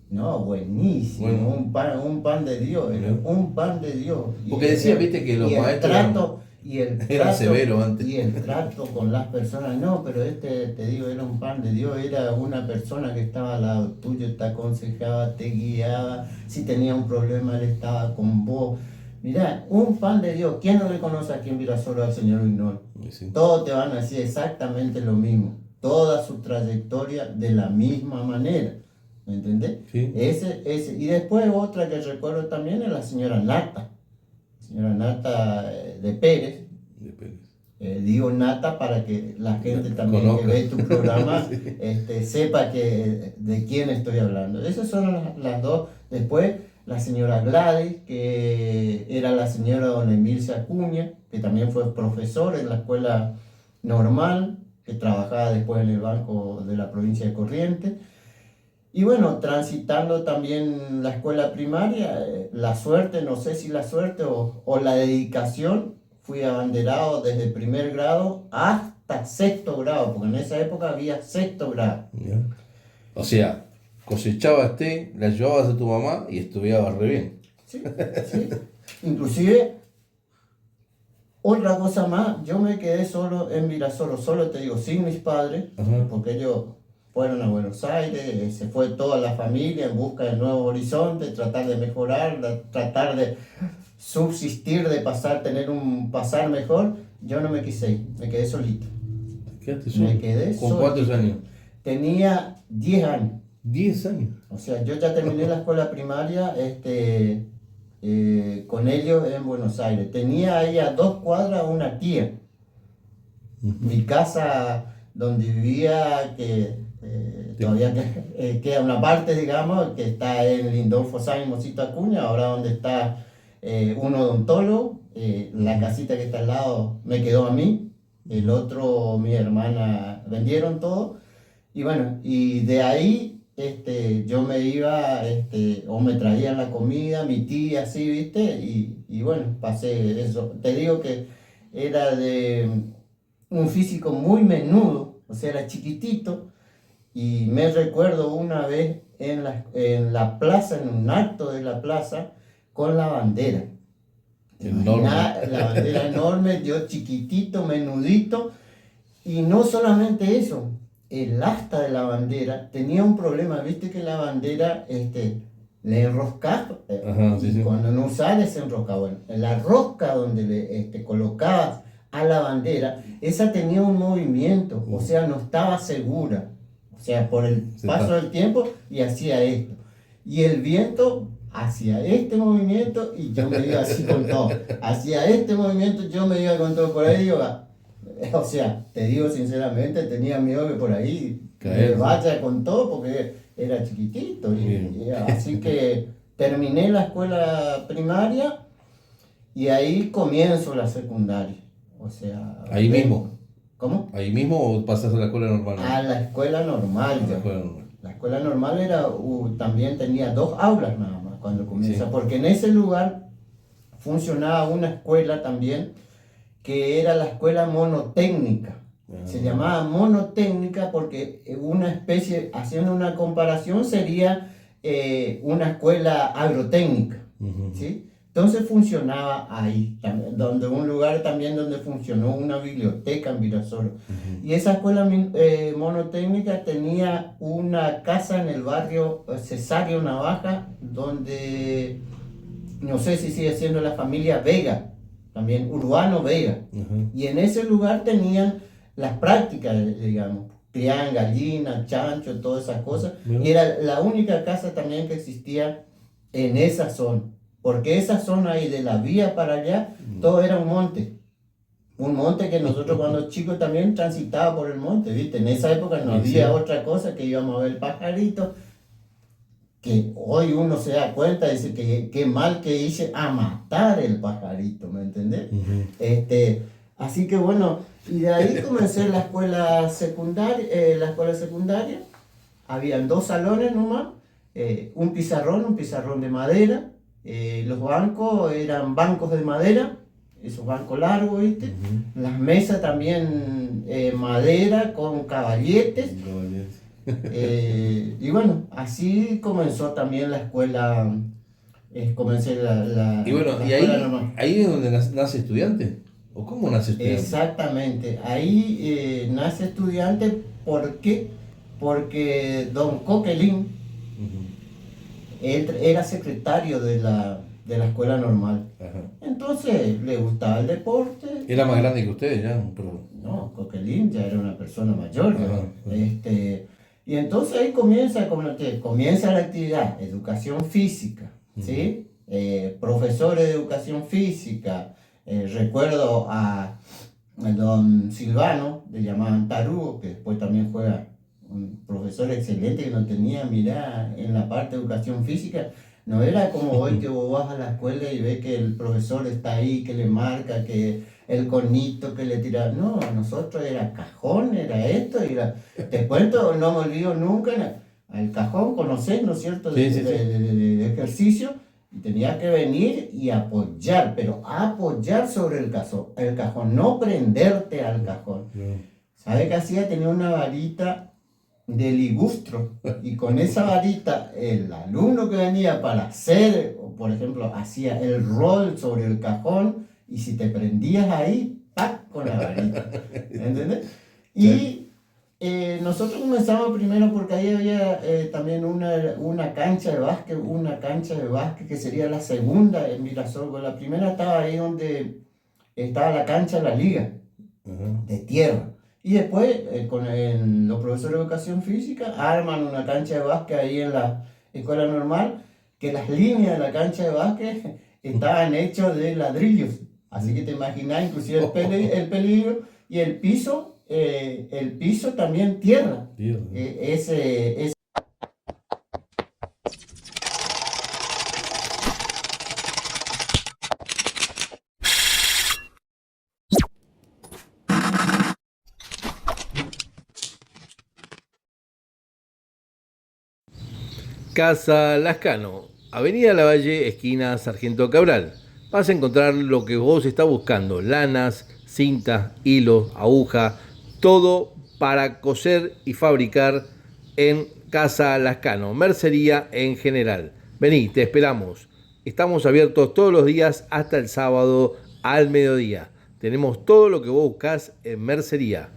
No, buenísimo, bueno. un pan de Dios, un pan de Dios. Porque decía, viste, que los maestros eran severos antes. Y el trato con las personas, no, pero te digo, era un pan de Dios, era una persona que estaba al lado tuyo, te aconsejaba, te guiaba, si tenía un problema él estaba con vos. Mirá, un pan de Dios. ¿Quién no le conoce aquí en Virasoro al señor Vignolo? Sí. Todos te van a decir exactamente lo mismo, toda su trayectoria de la misma manera. ¿Me entendés? Sí. Y después otra que recuerdo también es la señora Nata. Señora Nata de Pérez. Digo Nata para que la gente también conozca, que ve tu programa sepa de quién estoy hablando. Esas son las dos. Después la señora Gladys, que era la señora don Emilce Acuña, que también fue profesor en la escuela normal, que trabajaba después en el Banco de la Provincia de Corrientes. Y bueno, transitando también la escuela primaria, la suerte, no sé si la suerte o la dedicación, fui abanderado desde primer grado hasta sexto grado, porque en esa época había sexto grado. Ya. O sea, cosechabas té, la llevabas a tu mamá y estudiabas re bien. Sí, sí. Inclusive, otra cosa más, yo me quedé solo en Virasoro, solo te digo, sin mis padres, Ajá. porque ellos fueron a Buenos Aires, se fue toda la familia en busca de nuevos horizontes, tratar de mejorar, tratar de subsistir, de tener un pasar mejor. Yo no me quise ir, me quedé solito. ¿Quedaste solo? Me quedé ¿Con solito. cuántos años? Tenía 10 años. 10 años. O sea, yo ya terminé la escuela primaria con ellos en Buenos Aires. Tenía ahí a 2 cuadras una tía. Mi casa donde vivía, que todavía queda una parte, digamos, que está en Lindolfo Sáenz y Mosito Acuña, ahora donde está un odontólogo. La casita que está al lado me quedó a mí, el otro mi hermana vendieron todo. Y bueno, y de ahí yo me iba, o me traían la comida, mi tía, así, ¿viste? Y bueno, pasé eso. Te digo que era de un físico muy menudo, o sea, era chiquitito. Y me recuerdo una vez en la plaza, en un acto de la plaza, con la bandera. Enorme. La bandera enorme, yo chiquitito, menudito. Y no solamente eso, el asta de la bandera tenía un problema, viste que la bandera le enroscaba, Ajá, sí, y sí. cuando no usaba se enroscaba. Bueno, la rosca donde le colocabas a la bandera, esa tenía un movimiento, o sea, no estaba segura, o sea, por el paso del tiempo, y hacía esto. Y el viento hacía este movimiento y yo me iba así con todo. Hacía este movimiento, yo me iba con todo por ahí, o sea, te digo sinceramente, tenía miedo que por ahí me vaya con todo porque era chiquitito. Así que terminé la escuela primaria y ahí comienzo la secundaria. O sea... ¿Ahí mismo? ¿Cómo? ¿Ahí mismo o pasas a la escuela normal? A la escuela normal. A la escuela normal. La escuela normal también tenía 2 aulas nada más cuando comienza, Sí. porque en ese lugar funcionaba una escuela también que era la escuela monotécnica. Se llamaba monotécnica porque una especie, haciendo una comparación, sería una escuela agrotécnica. ¿Sí? Entonces funcionaba ahí, también, un lugar también donde funcionó una biblioteca en Virasoro. Y esa escuela monotécnica tenía una casa en el barrio Cesario Navaja, donde no sé si sigue siendo la familia Vega, también Urbano Vega. Y en ese lugar tenían las prácticas, digamos, criaban gallinas, chancho, todas esas cosas. Y era la única casa también que existía en esa zona. Porque esa zona ahí de la vía para allá, todo era un monte. Un monte que nosotros cuando chicos también transitaba por el monte, ¿viste? En esa época no había otra cosa que íbamos a ver pajaritos. Que hoy uno se da cuenta, dice que qué mal que hice a matar el pajarito, ¿me entendés? Así que bueno, y de ahí comencé la escuela secundaria. Habían 2 salones nomás, un pizarrón de madera. Los bancos eran bancos de madera, esos bancos largos, ¿viste? Las mesas también madera con caballetes. Y bueno, así comenzó también la escuela. Comencé la Y bueno, la ¿y escuela normal. ahí es donde nace estudiante? ¿O cómo nace estudiante? Exactamente, ahí nace estudiante. ¿Por qué? Porque don Coquelin, él era secretario de la escuela normal. Ajá. Entonces le gustaba el deporte. Era más grande que ustedes ya, pero... No, Coquelin ya era una persona mayor. Ajá. Y entonces ahí comienza la actividad, educación física, ¿sí? Profesores de educación física. Recuerdo a don Silvano, le llamaban Tarugo, que después también juega, un profesor excelente que no tenía, mirá, en la parte de educación física. No era como hoy que vos vas a la escuela y ves que el profesor está ahí, que le marca, que el conito que le tira. No, a nosotros era cajón, era esto, te cuento, no me olvido nunca, al cajón, conocés, ¿no es cierto?, de ejercicio. Y tenía que venir y apoyar, pero apoyar sobre el cajón, no prenderte al cajón. ¿Sabe qué hacía? Tenía una varita de ligustro y con esa varita el alumno que venía para hacer, por ejemplo, hacía el rol sobre el cajón y si te prendías ahí, ¡pac! Con la varita. ¿Entendés? Y nosotros comenzamos primero porque ahí había también una cancha de básquet, que sería la segunda en Mirasol. La primera estaba ahí donde estaba la cancha de la liga de tierra. Y después, los profesores de educación física arman una cancha de básquet ahí en la escuela normal, que las líneas de la cancha de básquet estaban hechas de ladrillos. Así que te imaginas, inclusive el peligro y el piso también tierra. Ese Casa Lascano, Avenida Lavalle, esquina Sargento Cabral. Vas a encontrar lo que vos estás buscando: lanas, cintas, hilos, aguja, todo para coser y fabricar en Casa Lascano, mercería en general. Vení, te esperamos. Estamos abiertos todos los días hasta el sábado al mediodía. Tenemos todo lo que vos buscás en mercería.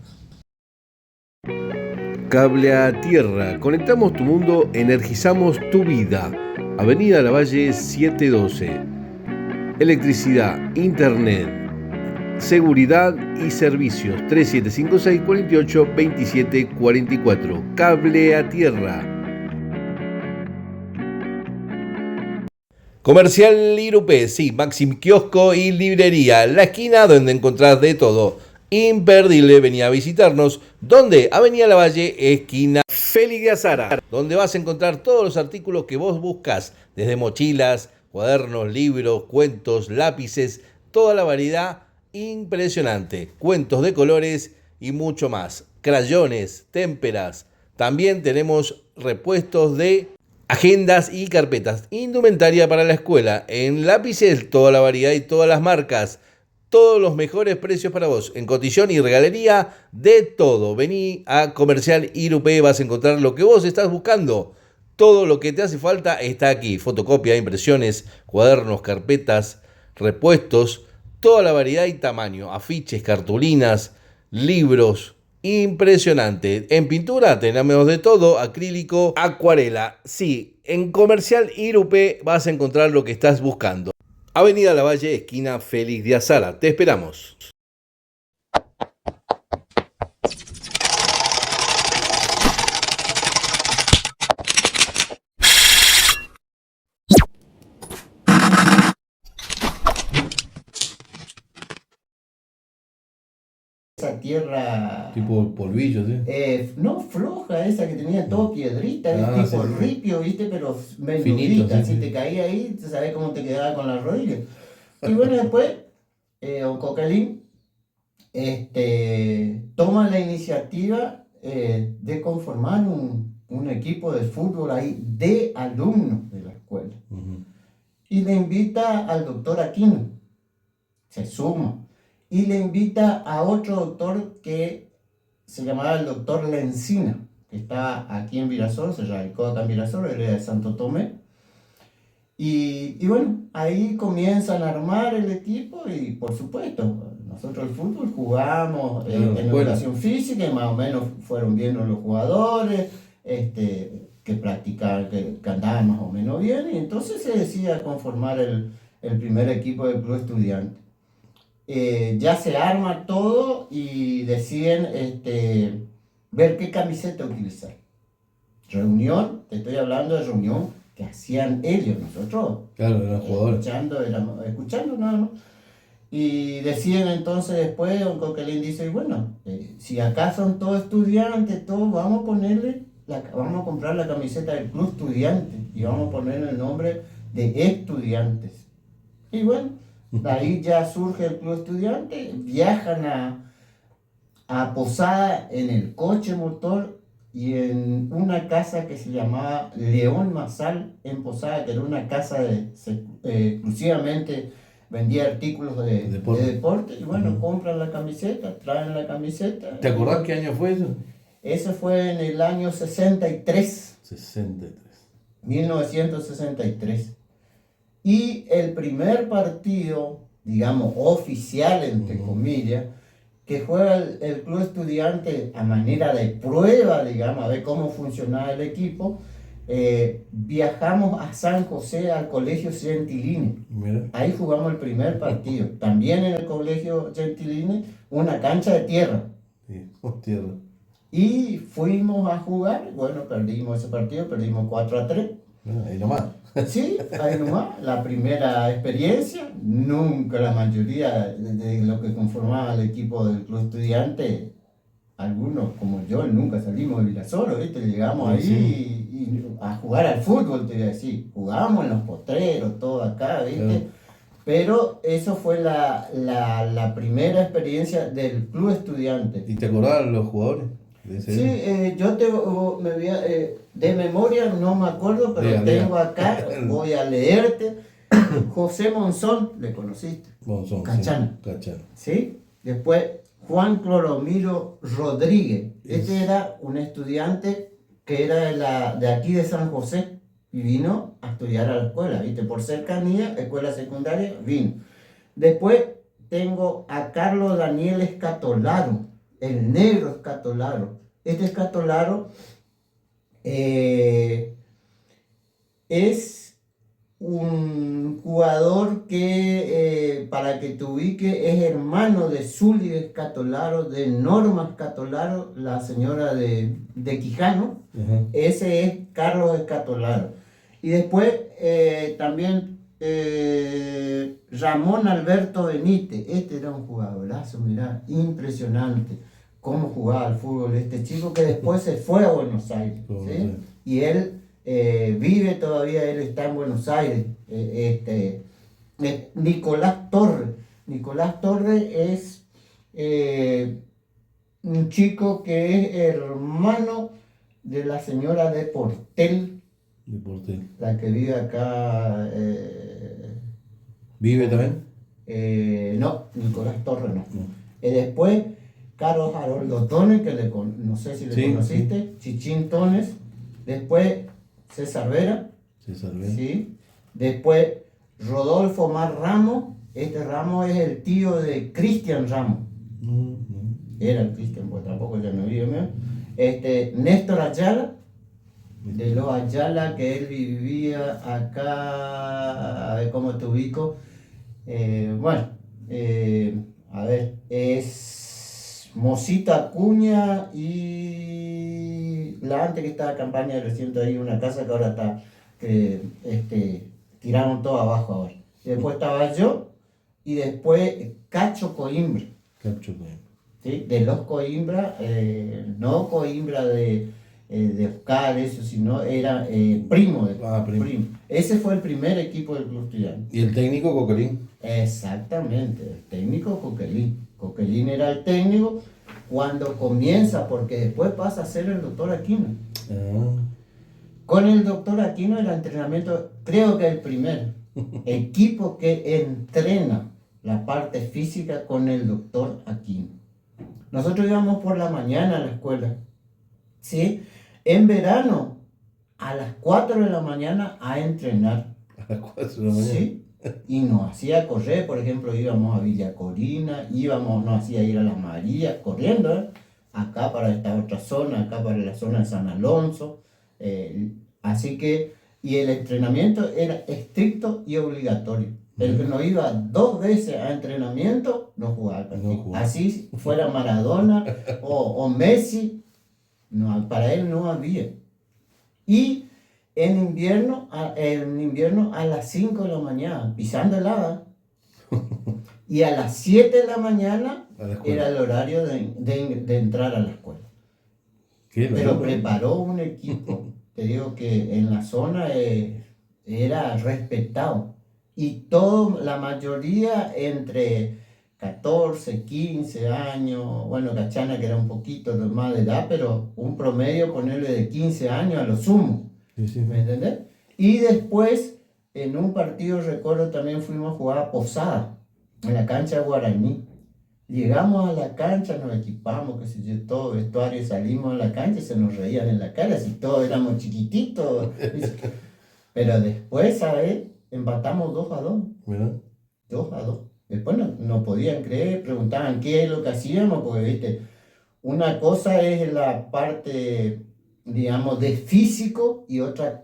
Cable a Tierra, conectamos tu mundo, energizamos tu vida. Avenida Lavalle 712. Electricidad, internet, seguridad y servicios. 3756 48 27 44. Cable a Tierra. Comercial Irupé, sí, Maxim Kiosco y Librería, la esquina donde encontrás de todo. Imperdible, venía a visitarnos. ¿Dónde? Avenida Lavalle, esquina Félix de Azara, donde vas a encontrar todos los artículos que vos buscas, desde mochilas, cuadernos, libros, cuentos, lápices, toda la variedad impresionante, cuentos de colores y mucho más, crayones, témperas. También tenemos repuestos de agendas y carpetas, indumentaria para la escuela, en lápices, toda la variedad y todas las marcas. Todos los mejores precios para vos. En cotillón y regalería, de todo. Vení a Comercial Irupé, vas a encontrar lo que vos estás buscando. Todo lo que te hace falta está aquí. Fotocopia, impresiones, cuadernos, carpetas, repuestos, toda la variedad y tamaño. Afiches, cartulinas, libros. Impresionante. En pintura tenemos de todo, acrílico, acuarela. Sí, en Comercial Irupé vas a encontrar lo que estás buscando. Avenida Lavalle, esquina Félix de Azara. Te esperamos. esa tierra Tipo polvillo, ¿sí? no floja, esa que tenía todo piedrita, tipo sí, sí. ripio, ¿viste? Pero Finito, menudita, sí, si sí. te caía ahí, tú sabes cómo te quedaba con las rodillas. Y bueno, después, don Cocalín toma la iniciativa de conformar un equipo de fútbol ahí de alumnos de la escuela. Y le invita al doctor Aquino, se suma, y le invita a otro doctor que se llamaba el doctor Lencina, que está aquí en Virasol, se radicó acá en Virasol, él era de Santo Tomé. Y bueno, ahí comienzan a armar el equipo y por supuesto, nosotros el fútbol jugamos en educación física y más o menos fueron viendo los jugadores que practicaban, que andaban más o menos bien, y entonces se decide conformar el primer equipo del club estudiante. Ya se arma todo y deciden ver qué camiseta utilizar. Reunión, te estoy hablando de reunión que hacían ellos, nosotros. Claro, eran jugadores. Escuchando nada más. Y deciden entonces después, don Coquelin dice, bueno, si acá son todos estudiantes, todos, vamos a comprar la camiseta del club estudiante y vamos a poner el nombre de estudiantes. Y bueno, de ahí ya surge el club estudiante, viajan a Posada en el coche motor y en una casa que se llamaba León Masal en Posada, que era una casa exclusivamente vendía artículos de deporte, y bueno, compran la camiseta, traen la camiseta. ¿Te acordás qué año fue eso? Eso fue en el año 63. 63. 1963. Y el primer partido, digamos, oficial, entre comillas, que juega el Club Estudiante a manera de prueba, digamos, a ver cómo funcionaba el equipo, viajamos a San José al Colegio Gentilini. Mira. Ahí jugamos el primer partido. También en el Colegio Gentilini, una cancha de tierra. Sí, tierra. Y fuimos a jugar, bueno, perdimos ese partido, perdimos 4-3. Ahí nomás. Sí, ahí nomás, la primera experiencia. Nunca la mayoría de lo que conformaba el equipo del Club Estudiante, algunos como yo, nunca salimos de Virasoro, ¿viste? Llegamos ahí y a jugar al fútbol, te voy a decir. Jugábamos en los potreros, todo acá, ¿viste? Pero eso fue la primera experiencia del Club Estudiante. ¿Y te acordás de los jugadores? Sí, yo de memoria no me acuerdo, pero tengo acá, voy a leerte. José Monzón, ¿le conociste? Monzón, Cachana. Sí, Cachana. ¿Sí? Después Juan Cloromiro Rodríguez. Este era un estudiante que era de aquí de San José y vino a estudiar a la escuela, ¿viste? Por cercanía, escuela secundaria, vino. Después tengo a Carlos Daniel Escatolaro, el negro Escatolaro. Este Escatolaro es un jugador que, para que te ubique, es hermano de Zuli Escatolaro, de Norma Escatolaro, la señora de Quijano. Ese es Carlos Escatolaro. Y después también Ramón Alberto Benítez. Este era un jugadorazo, mirá, impresionante cómo jugaba al fútbol este chico, que después se fue a Buenos Aires, ¿sí? Y él vive todavía, él está en Buenos Aires. Nicolás Torres. Nicolás Torres es un chico que es hermano de la señora de Portel. De Portel. La que vive acá. ¿Vive también? No, Nicolás Torres no. Después, Carlos Haroldo Tones, que no sé si le conociste. Sí. Chichín Tones. Después, César Vera. César Vera. ¿Sí? Después, Rodolfo Mar Ramos. Este Ramos es el tío de Cristian Ramos. Era el Cristian, pues tampoco ya no vive más. Néstor Ayala. De los Ayala, que él vivía acá, a ver cómo te ubico. A ver, es Mosita Acuña y la antes que estaba campaña recién ahí, una casa que ahora está, tiraron todo abajo ahora. Y después estaba yo y después Cacho Coimbra. Cacho Coimbra. ¿Sí? De los Coimbra, no Coimbra de Oscar, eso, sino era primo. Primo. Ese fue el primer equipo del Club Estudiante. ¿Y el técnico Coquelin? Exactamente, el técnico Coquelin. Coquelin era el técnico cuando comienza, porque después pasa a ser el doctor Aquino. Con el doctor Aquino el entrenamiento, creo que el primer equipo que entrena la parte física con el doctor Aquino. Nosotros íbamos por la mañana a la escuela, ¿sí? En verano, a las 4 de la mañana a entrenar. A las 4 de la mañana. Sí, y nos hacía correr, por ejemplo, íbamos a Villa Corina, nos hacía ir a Las Marías corriendo, acá para esta otra zona, acá para la zona de San Alonso. Así que, y el entrenamiento era estricto y obligatorio. El que no iba 2 veces a entrenamiento no jugaba al partido. Así fuera Maradona o Messi, no, para él no había. Y en invierno a las 5 de la mañana, pisando helada. Y a las 7 de la mañana era el horario de entrar a la escuela. Pero preparó un equipo, te digo que en la zona era respetado. Y la mayoría entre 14, 15 años, bueno, Cachana que era un poquito más de edad, pero un promedio ponerle de 15 años a lo sumo, Sí. ¿me entendés? Y después, en un partido, recuerdo, también fuimos a jugar a Posada, en la cancha de Guaraní. Llegamos a la cancha, nos equipamos, qué sé yo, todo vestuario, salimos a la cancha y se nos reían en la cara, si todos éramos chiquititos. Pero después, ¿sabes? Empatamos 2-2. ¿Verdad? 2-2. Después no podían creer, preguntaban qué es lo que hacíamos, porque, viste, una cosa es la parte, digamos, de físico y otra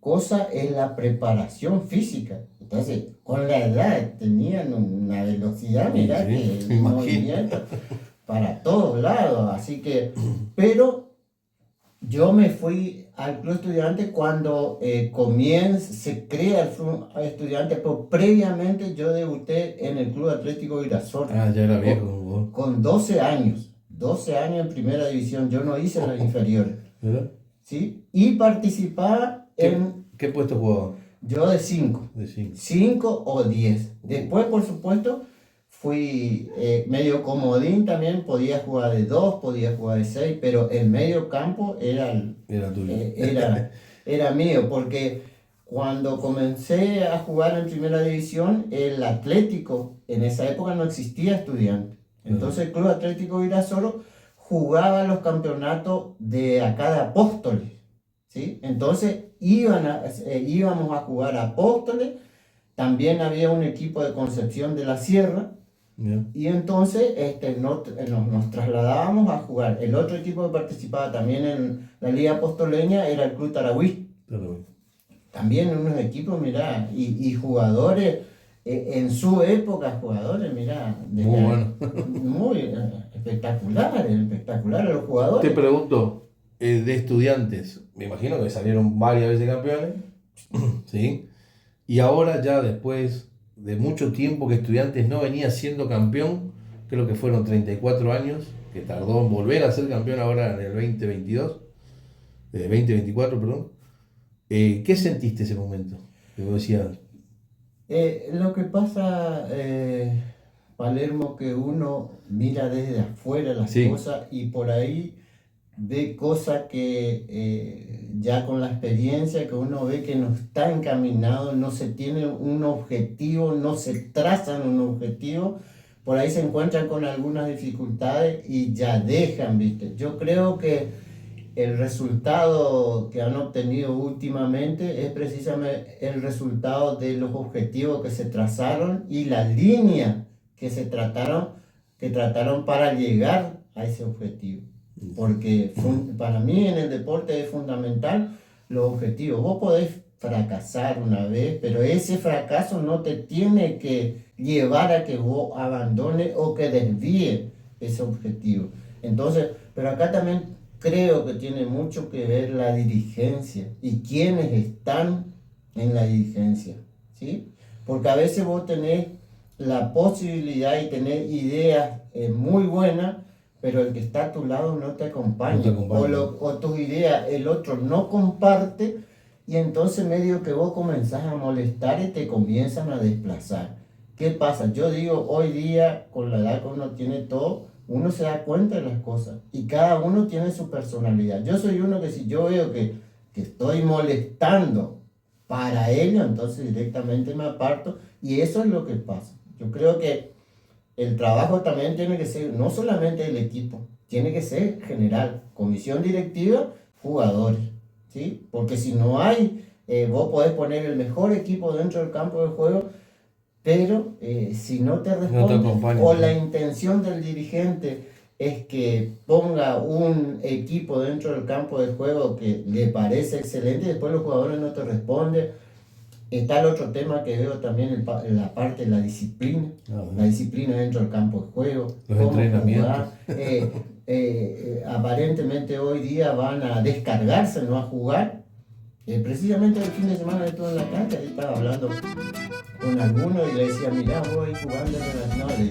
cosa es la preparación física. Entonces, con la edad tenían una velocidad, mirá, Sí, que me imagino. movimiento para todos lados. Así que, pero yo me fui al Club Estudiante cuando se crea el Club Estudiante, pero previamente yo debuté en el Club Atlético Virasoro. Ah, ya era viejo. vos. Con 12 años. 12 años en primera división. Yo no hice las inferiores. ¿Verdad? ¿Sí? Y participaba ¿Qué puesto jugaba? yo de 5. De 5. 5 o 10. Después, por supuesto, fui medio comodín también, podía jugar de 2, podía jugar de 6, pero el medio campo Era tuyo. era mío, porque cuando comencé a jugar en primera división, el Atlético, en esa época no existía Estudiante. Entonces el Club Atlético Virasoro jugaba los campeonatos de acá de Apóstoles, ¿sí? Entonces íbamos a jugar a Apóstoles, también había un equipo de Concepción de la Sierra, Bien. y entonces nos trasladábamos a jugar. El otro equipo que participaba también en la Liga Apostoleña era el Club Tarahui. También unos equipos, mirá, y jugadores, en su época, jugadores, mirá, Muy bueno. muy espectaculares los jugadores. Te pregunto, de Estudiantes, me imagino que salieron varias veces campeones, ¿sí? Y ahora ya después de mucho tiempo que Estudiantes no venía siendo campeón, creo que fueron 34 años, que tardó en volver a ser campeón ahora en el 2024, perdón. ¿Qué sentiste ese momento? Que vos decías, Lo que pasa, Palermo, que uno mira desde afuera las Sí. cosas y por ahí ve cosas que ya con la experiencia que uno ve que no está encaminado, no se tiene un objetivo, no se trazan un objetivo, por ahí se encuentran con algunas dificultades y ya dejan, ¿viste? Yo creo que el resultado que han obtenido últimamente es precisamente el resultado de los objetivos que se trazaron y la línea que trataron para llegar a ese objetivo. Porque para mí en el deporte es fundamental los objetivos. Vos podés fracasar una vez, pero ese fracaso no te tiene que llevar a que vos abandones o que desvíes ese objetivo. Entonces, pero acá también creo que tiene mucho que ver la dirigencia y quienes están en la dirigencia, ¿sí? Porque a veces vos tenés la posibilidad y tenés ideas muy buenas, pero el que está a tu lado no te acompaña, No te acompaña. o tus ideas el otro no comparte, y entonces medio que vos comenzás a molestar y te comienzan a desplazar. ¿Qué pasa? Yo digo, hoy día, con la edad que uno tiene todo, uno se da cuenta de las cosas, y cada uno tiene su personalidad. Yo soy uno que si yo veo que estoy molestando para ello, entonces directamente me aparto, y eso es lo que pasa. Yo creo que el trabajo también tiene que ser, no solamente el equipo, tiene que ser general, comisión directiva, jugadores, ¿sí? Porque si no hay, vos podés poner el mejor equipo dentro del campo de juego, pero si no te responde, acompaña, o ¿sí? la intención del dirigente es que ponga un equipo dentro del campo de juego que le parece excelente y después los jugadores no te responden. Está el otro tema que veo también, la parte de la disciplina, la disciplina dentro del campo de juego, Los cómo entrenamientos. jugar. Aparentemente hoy día van a descargarse, no a jugar. Precisamente el fin de semana estuve en la cancha y estaba hablando con alguno y le decía, mirá, voy jugando en las noches.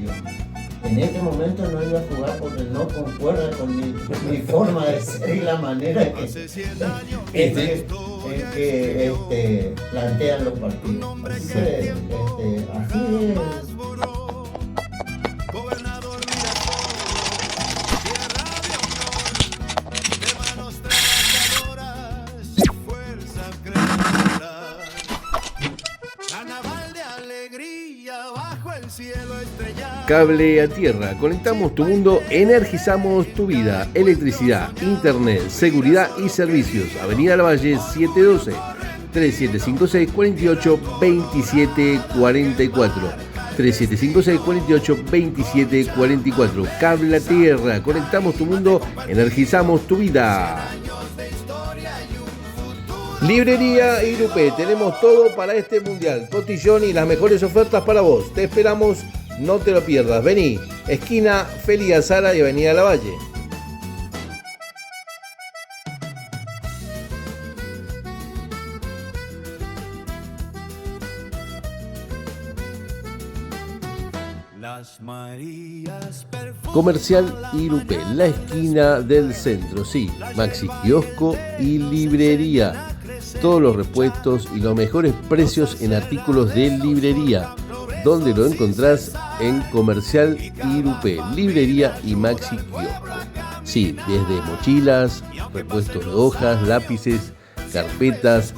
En este momento no iba a jugar porque no concuerda con mi forma de ser y la manera que plantean los partidos. Así que, así es. Cable a tierra, conectamos tu mundo, energizamos tu vida. Electricidad, internet, seguridad y servicios. Avenida Lavalle 712 3756 48 27 44. 3756 48 27 44. Cable a tierra, conectamos tu mundo, energizamos tu vida. Librería Irupé, tenemos todo para este mundial. Cotillón y las mejores ofertas para vos. Te esperamos, no te lo pierdas. Vení, esquina Félix Azara y Avenida Lavalle. Comercial Irupé, la esquina del centro, sí, maxi kiosco y librería. Todos los repuestos y los mejores precios en artículos de librería. Donde lo encontrás en Comercial Irupé, librería y maxi kiosco. Sí, desde mochilas, repuestos de hojas, lápices, carpetas,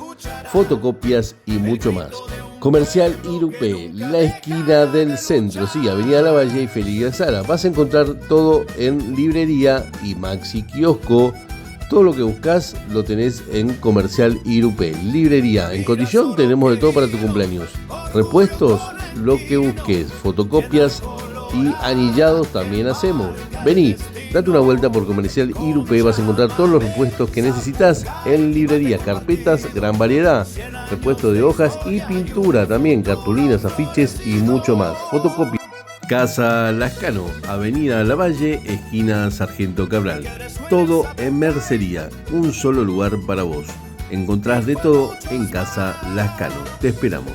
fotocopias y mucho más. Comercial Irupé, la esquina del centro, sí, Avenida Lavalle y Félix Azara. Vas a encontrar todo en librería y maxi kiosco. Todo lo que buscas lo tenés en Comercial Irupé, librería. En Cotillón tenemos de todo para tu cumpleaños. Repuestos, lo que busques, fotocopias y anillados también hacemos. Vení, date una vuelta por Comercial Irupé, vas a encontrar todos los repuestos que necesitas en librería, carpetas, gran variedad, repuestos de hojas y pintura también, cartulinas, afiches y mucho más. Fotocopia. Casa Lascano, Avenida Lavalle, esquina Sargento Cabral. Todo en mercería, un solo lugar para vos. Encontrás de todo en Casa Lascano. Te esperamos.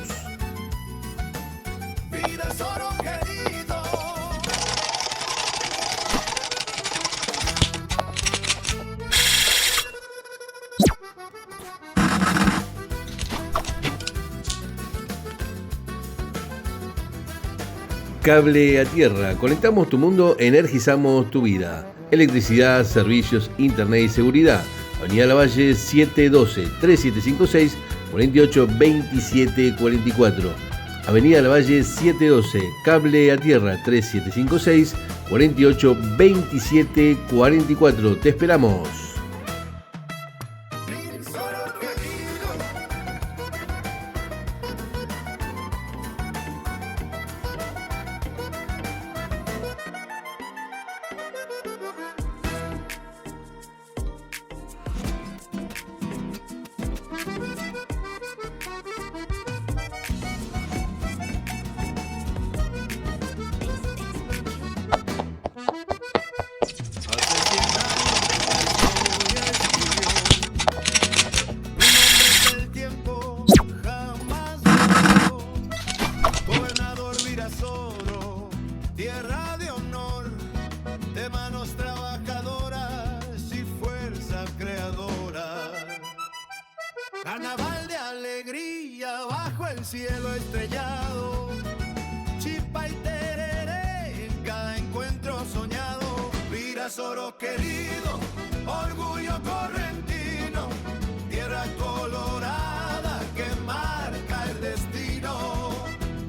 Cable a tierra, conectamos tu mundo, energizamos tu vida. Electricidad, servicios, internet y seguridad. Avenida Lavalle 712 3756 48 27 44. Avenida Lavalle 712, cable a tierra 3756 48 27 44. Te esperamos. Carnaval de alegría bajo el cielo estrellado, chispa y tereré en cada encuentro soñado. Virasoro querido, orgullo correntino, tierra colorada que marca el destino.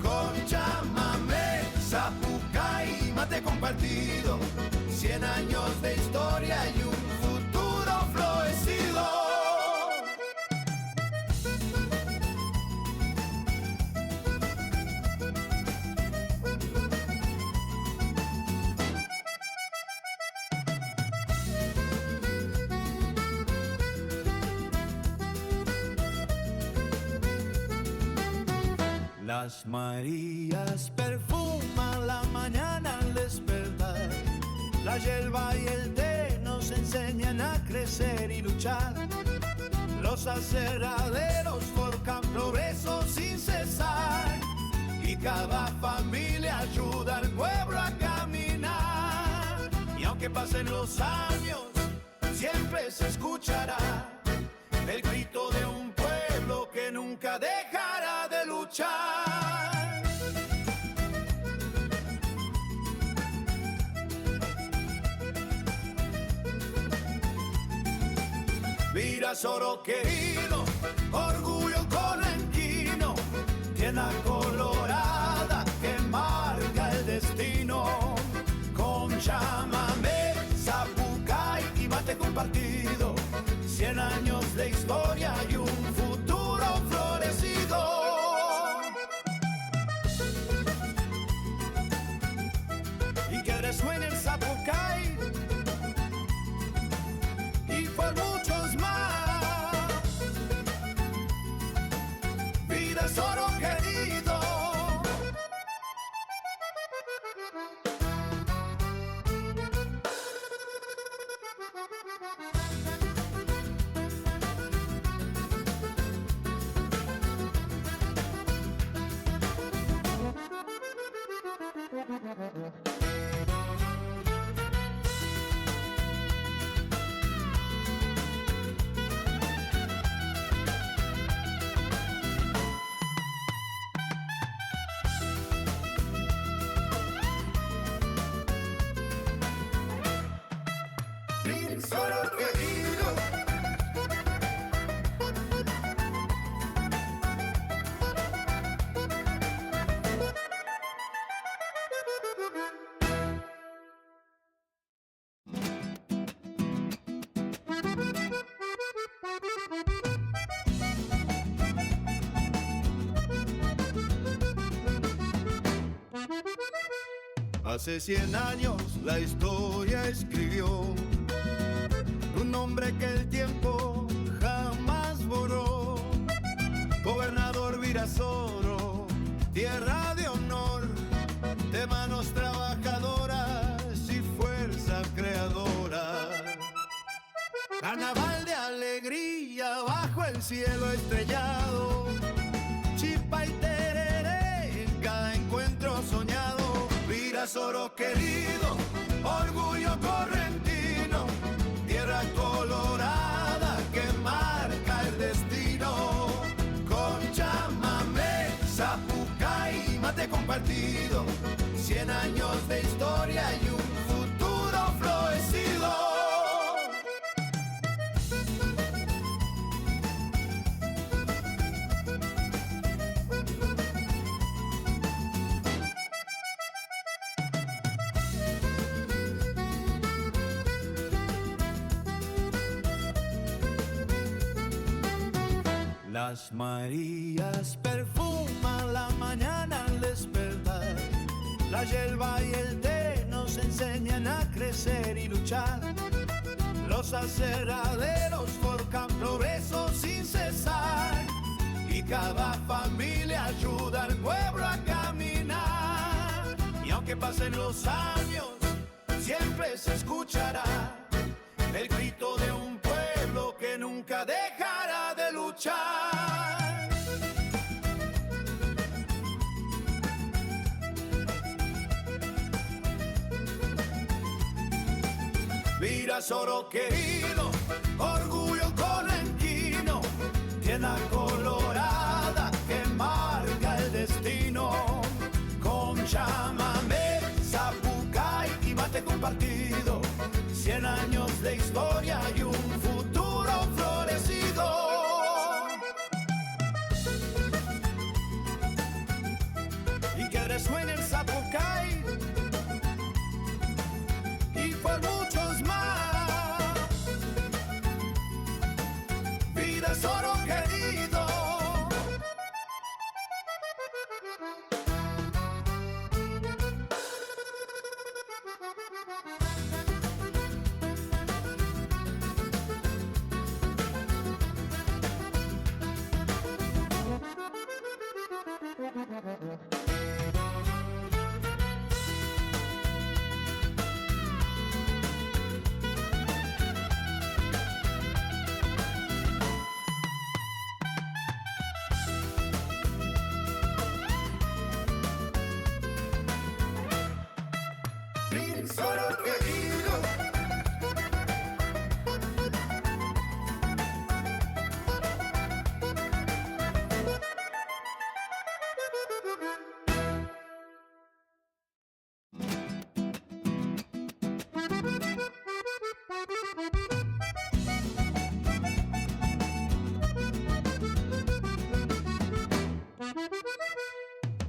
Con chamamé, zapucay y mate compartido, 100 años de historia y un futuro florecido. Las Marías perfuman la mañana al despertar. La hierba y el té nos enseñan a crecer y luchar. Los aserraderos forjan progreso sin cesar. Y cada familia ayuda al pueblo a caminar. Y aunque pasen los años, siempre se escuchará el grito de un pueblo que nunca dejará de luchar. Virasoro querido, orgullo correntino, tierra colorada que marca 100 años de historia y un futuro florecido. Y que resuene el Zapucay y por muchos más. Vida es oro querido. Hace 100 años la historia escribió un nombre que el tiempo jamás borró. Gobernador Virasoro, tierra de honor, de manos trabajadoras y fuerza creadora. Carnaval de alegría bajo el cielo estrellado, chipa y tereré en cada encuentro soñado. Virasoro querido, orgullo correntino, tierra colorada que marca el destino. Con chamamé, Zapucay y mate compartido, 100 años de historia y un futuro florecido. Las Marías perfuman la mañana al despertar. La hierba y el té nos enseñan a crecer y luchar. Los aserraderos forjan progreso sin cesar. Y cada familia ayuda al pueblo a caminar. Y aunque pasen los años, siempre se escuchará el grito de un pueblo que nunca dejará de luchar. Virasoro querido, orgullo correntino, tierra colorada que marca el destino. Con chamamé, Zapucay y mate compartido, 100 años de historia y un futuro florecido. Y que resuene el Zapucay y por muchos más. Vida es oro querido.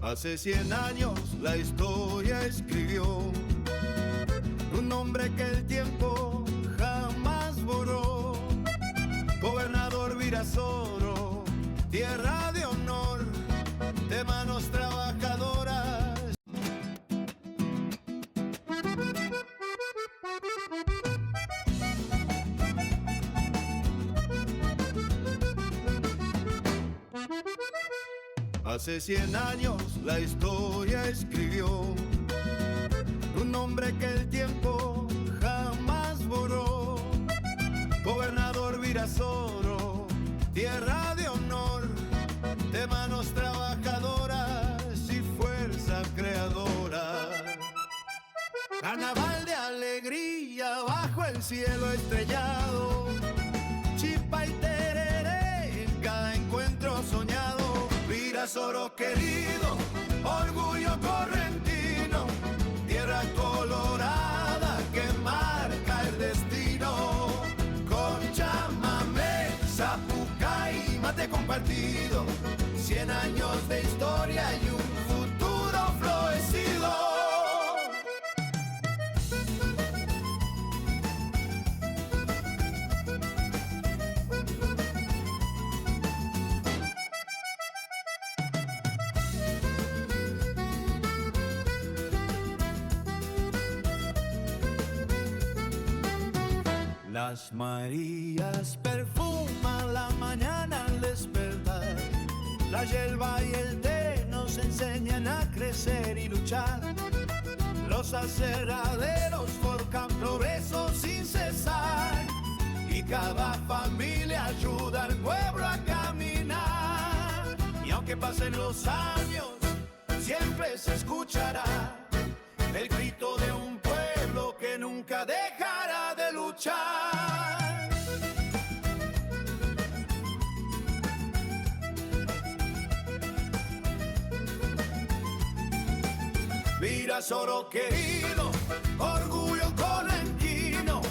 Hace 100 años la historia escribió un nombre que el tiempo jamás borró. Virasoro, tierra de honor, de manos trabajadoras. Hace 100 años la historia escribió un nombre que el tiempo jamás borró. Gobernador Virasoro, tierra de honor, de manos trabajadoras y fuerza creadora. Carnaval de alegría bajo el cielo estrellado, chipa y tereré en cada encuentro soñado. Virasoro querido, orgullo correntino, tierra colorada que marca el destino. Con chamamé, zapucay y mate compartido, 100 años de historia y un futuro florecido. Las Marías perfuman la mañana al despertar. La hierba y el té nos enseñan a crecer y luchar. Los aserraderos forjan progreso sin cesar. Y cada familia ayuda al pueblo a caminar. Y aunque pasen los años, siempre se escuchará el grito de un pueblo que nunca dejará de luchar. Virasoro querido, orgullo correntino,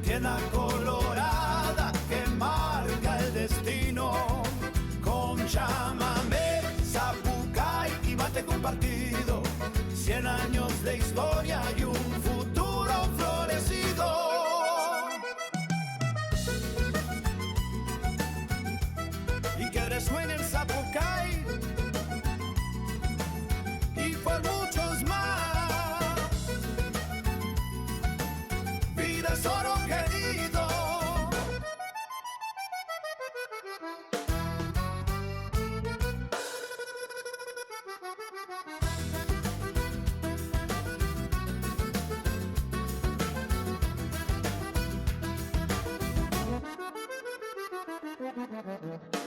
tierra colorada que marca el destino. Con chamamé, zapucay y mate compartido, 100 años de historia y un futuro florecido. Y que resuene el zapucay y por muchos más. Virasoro querido. Thank you.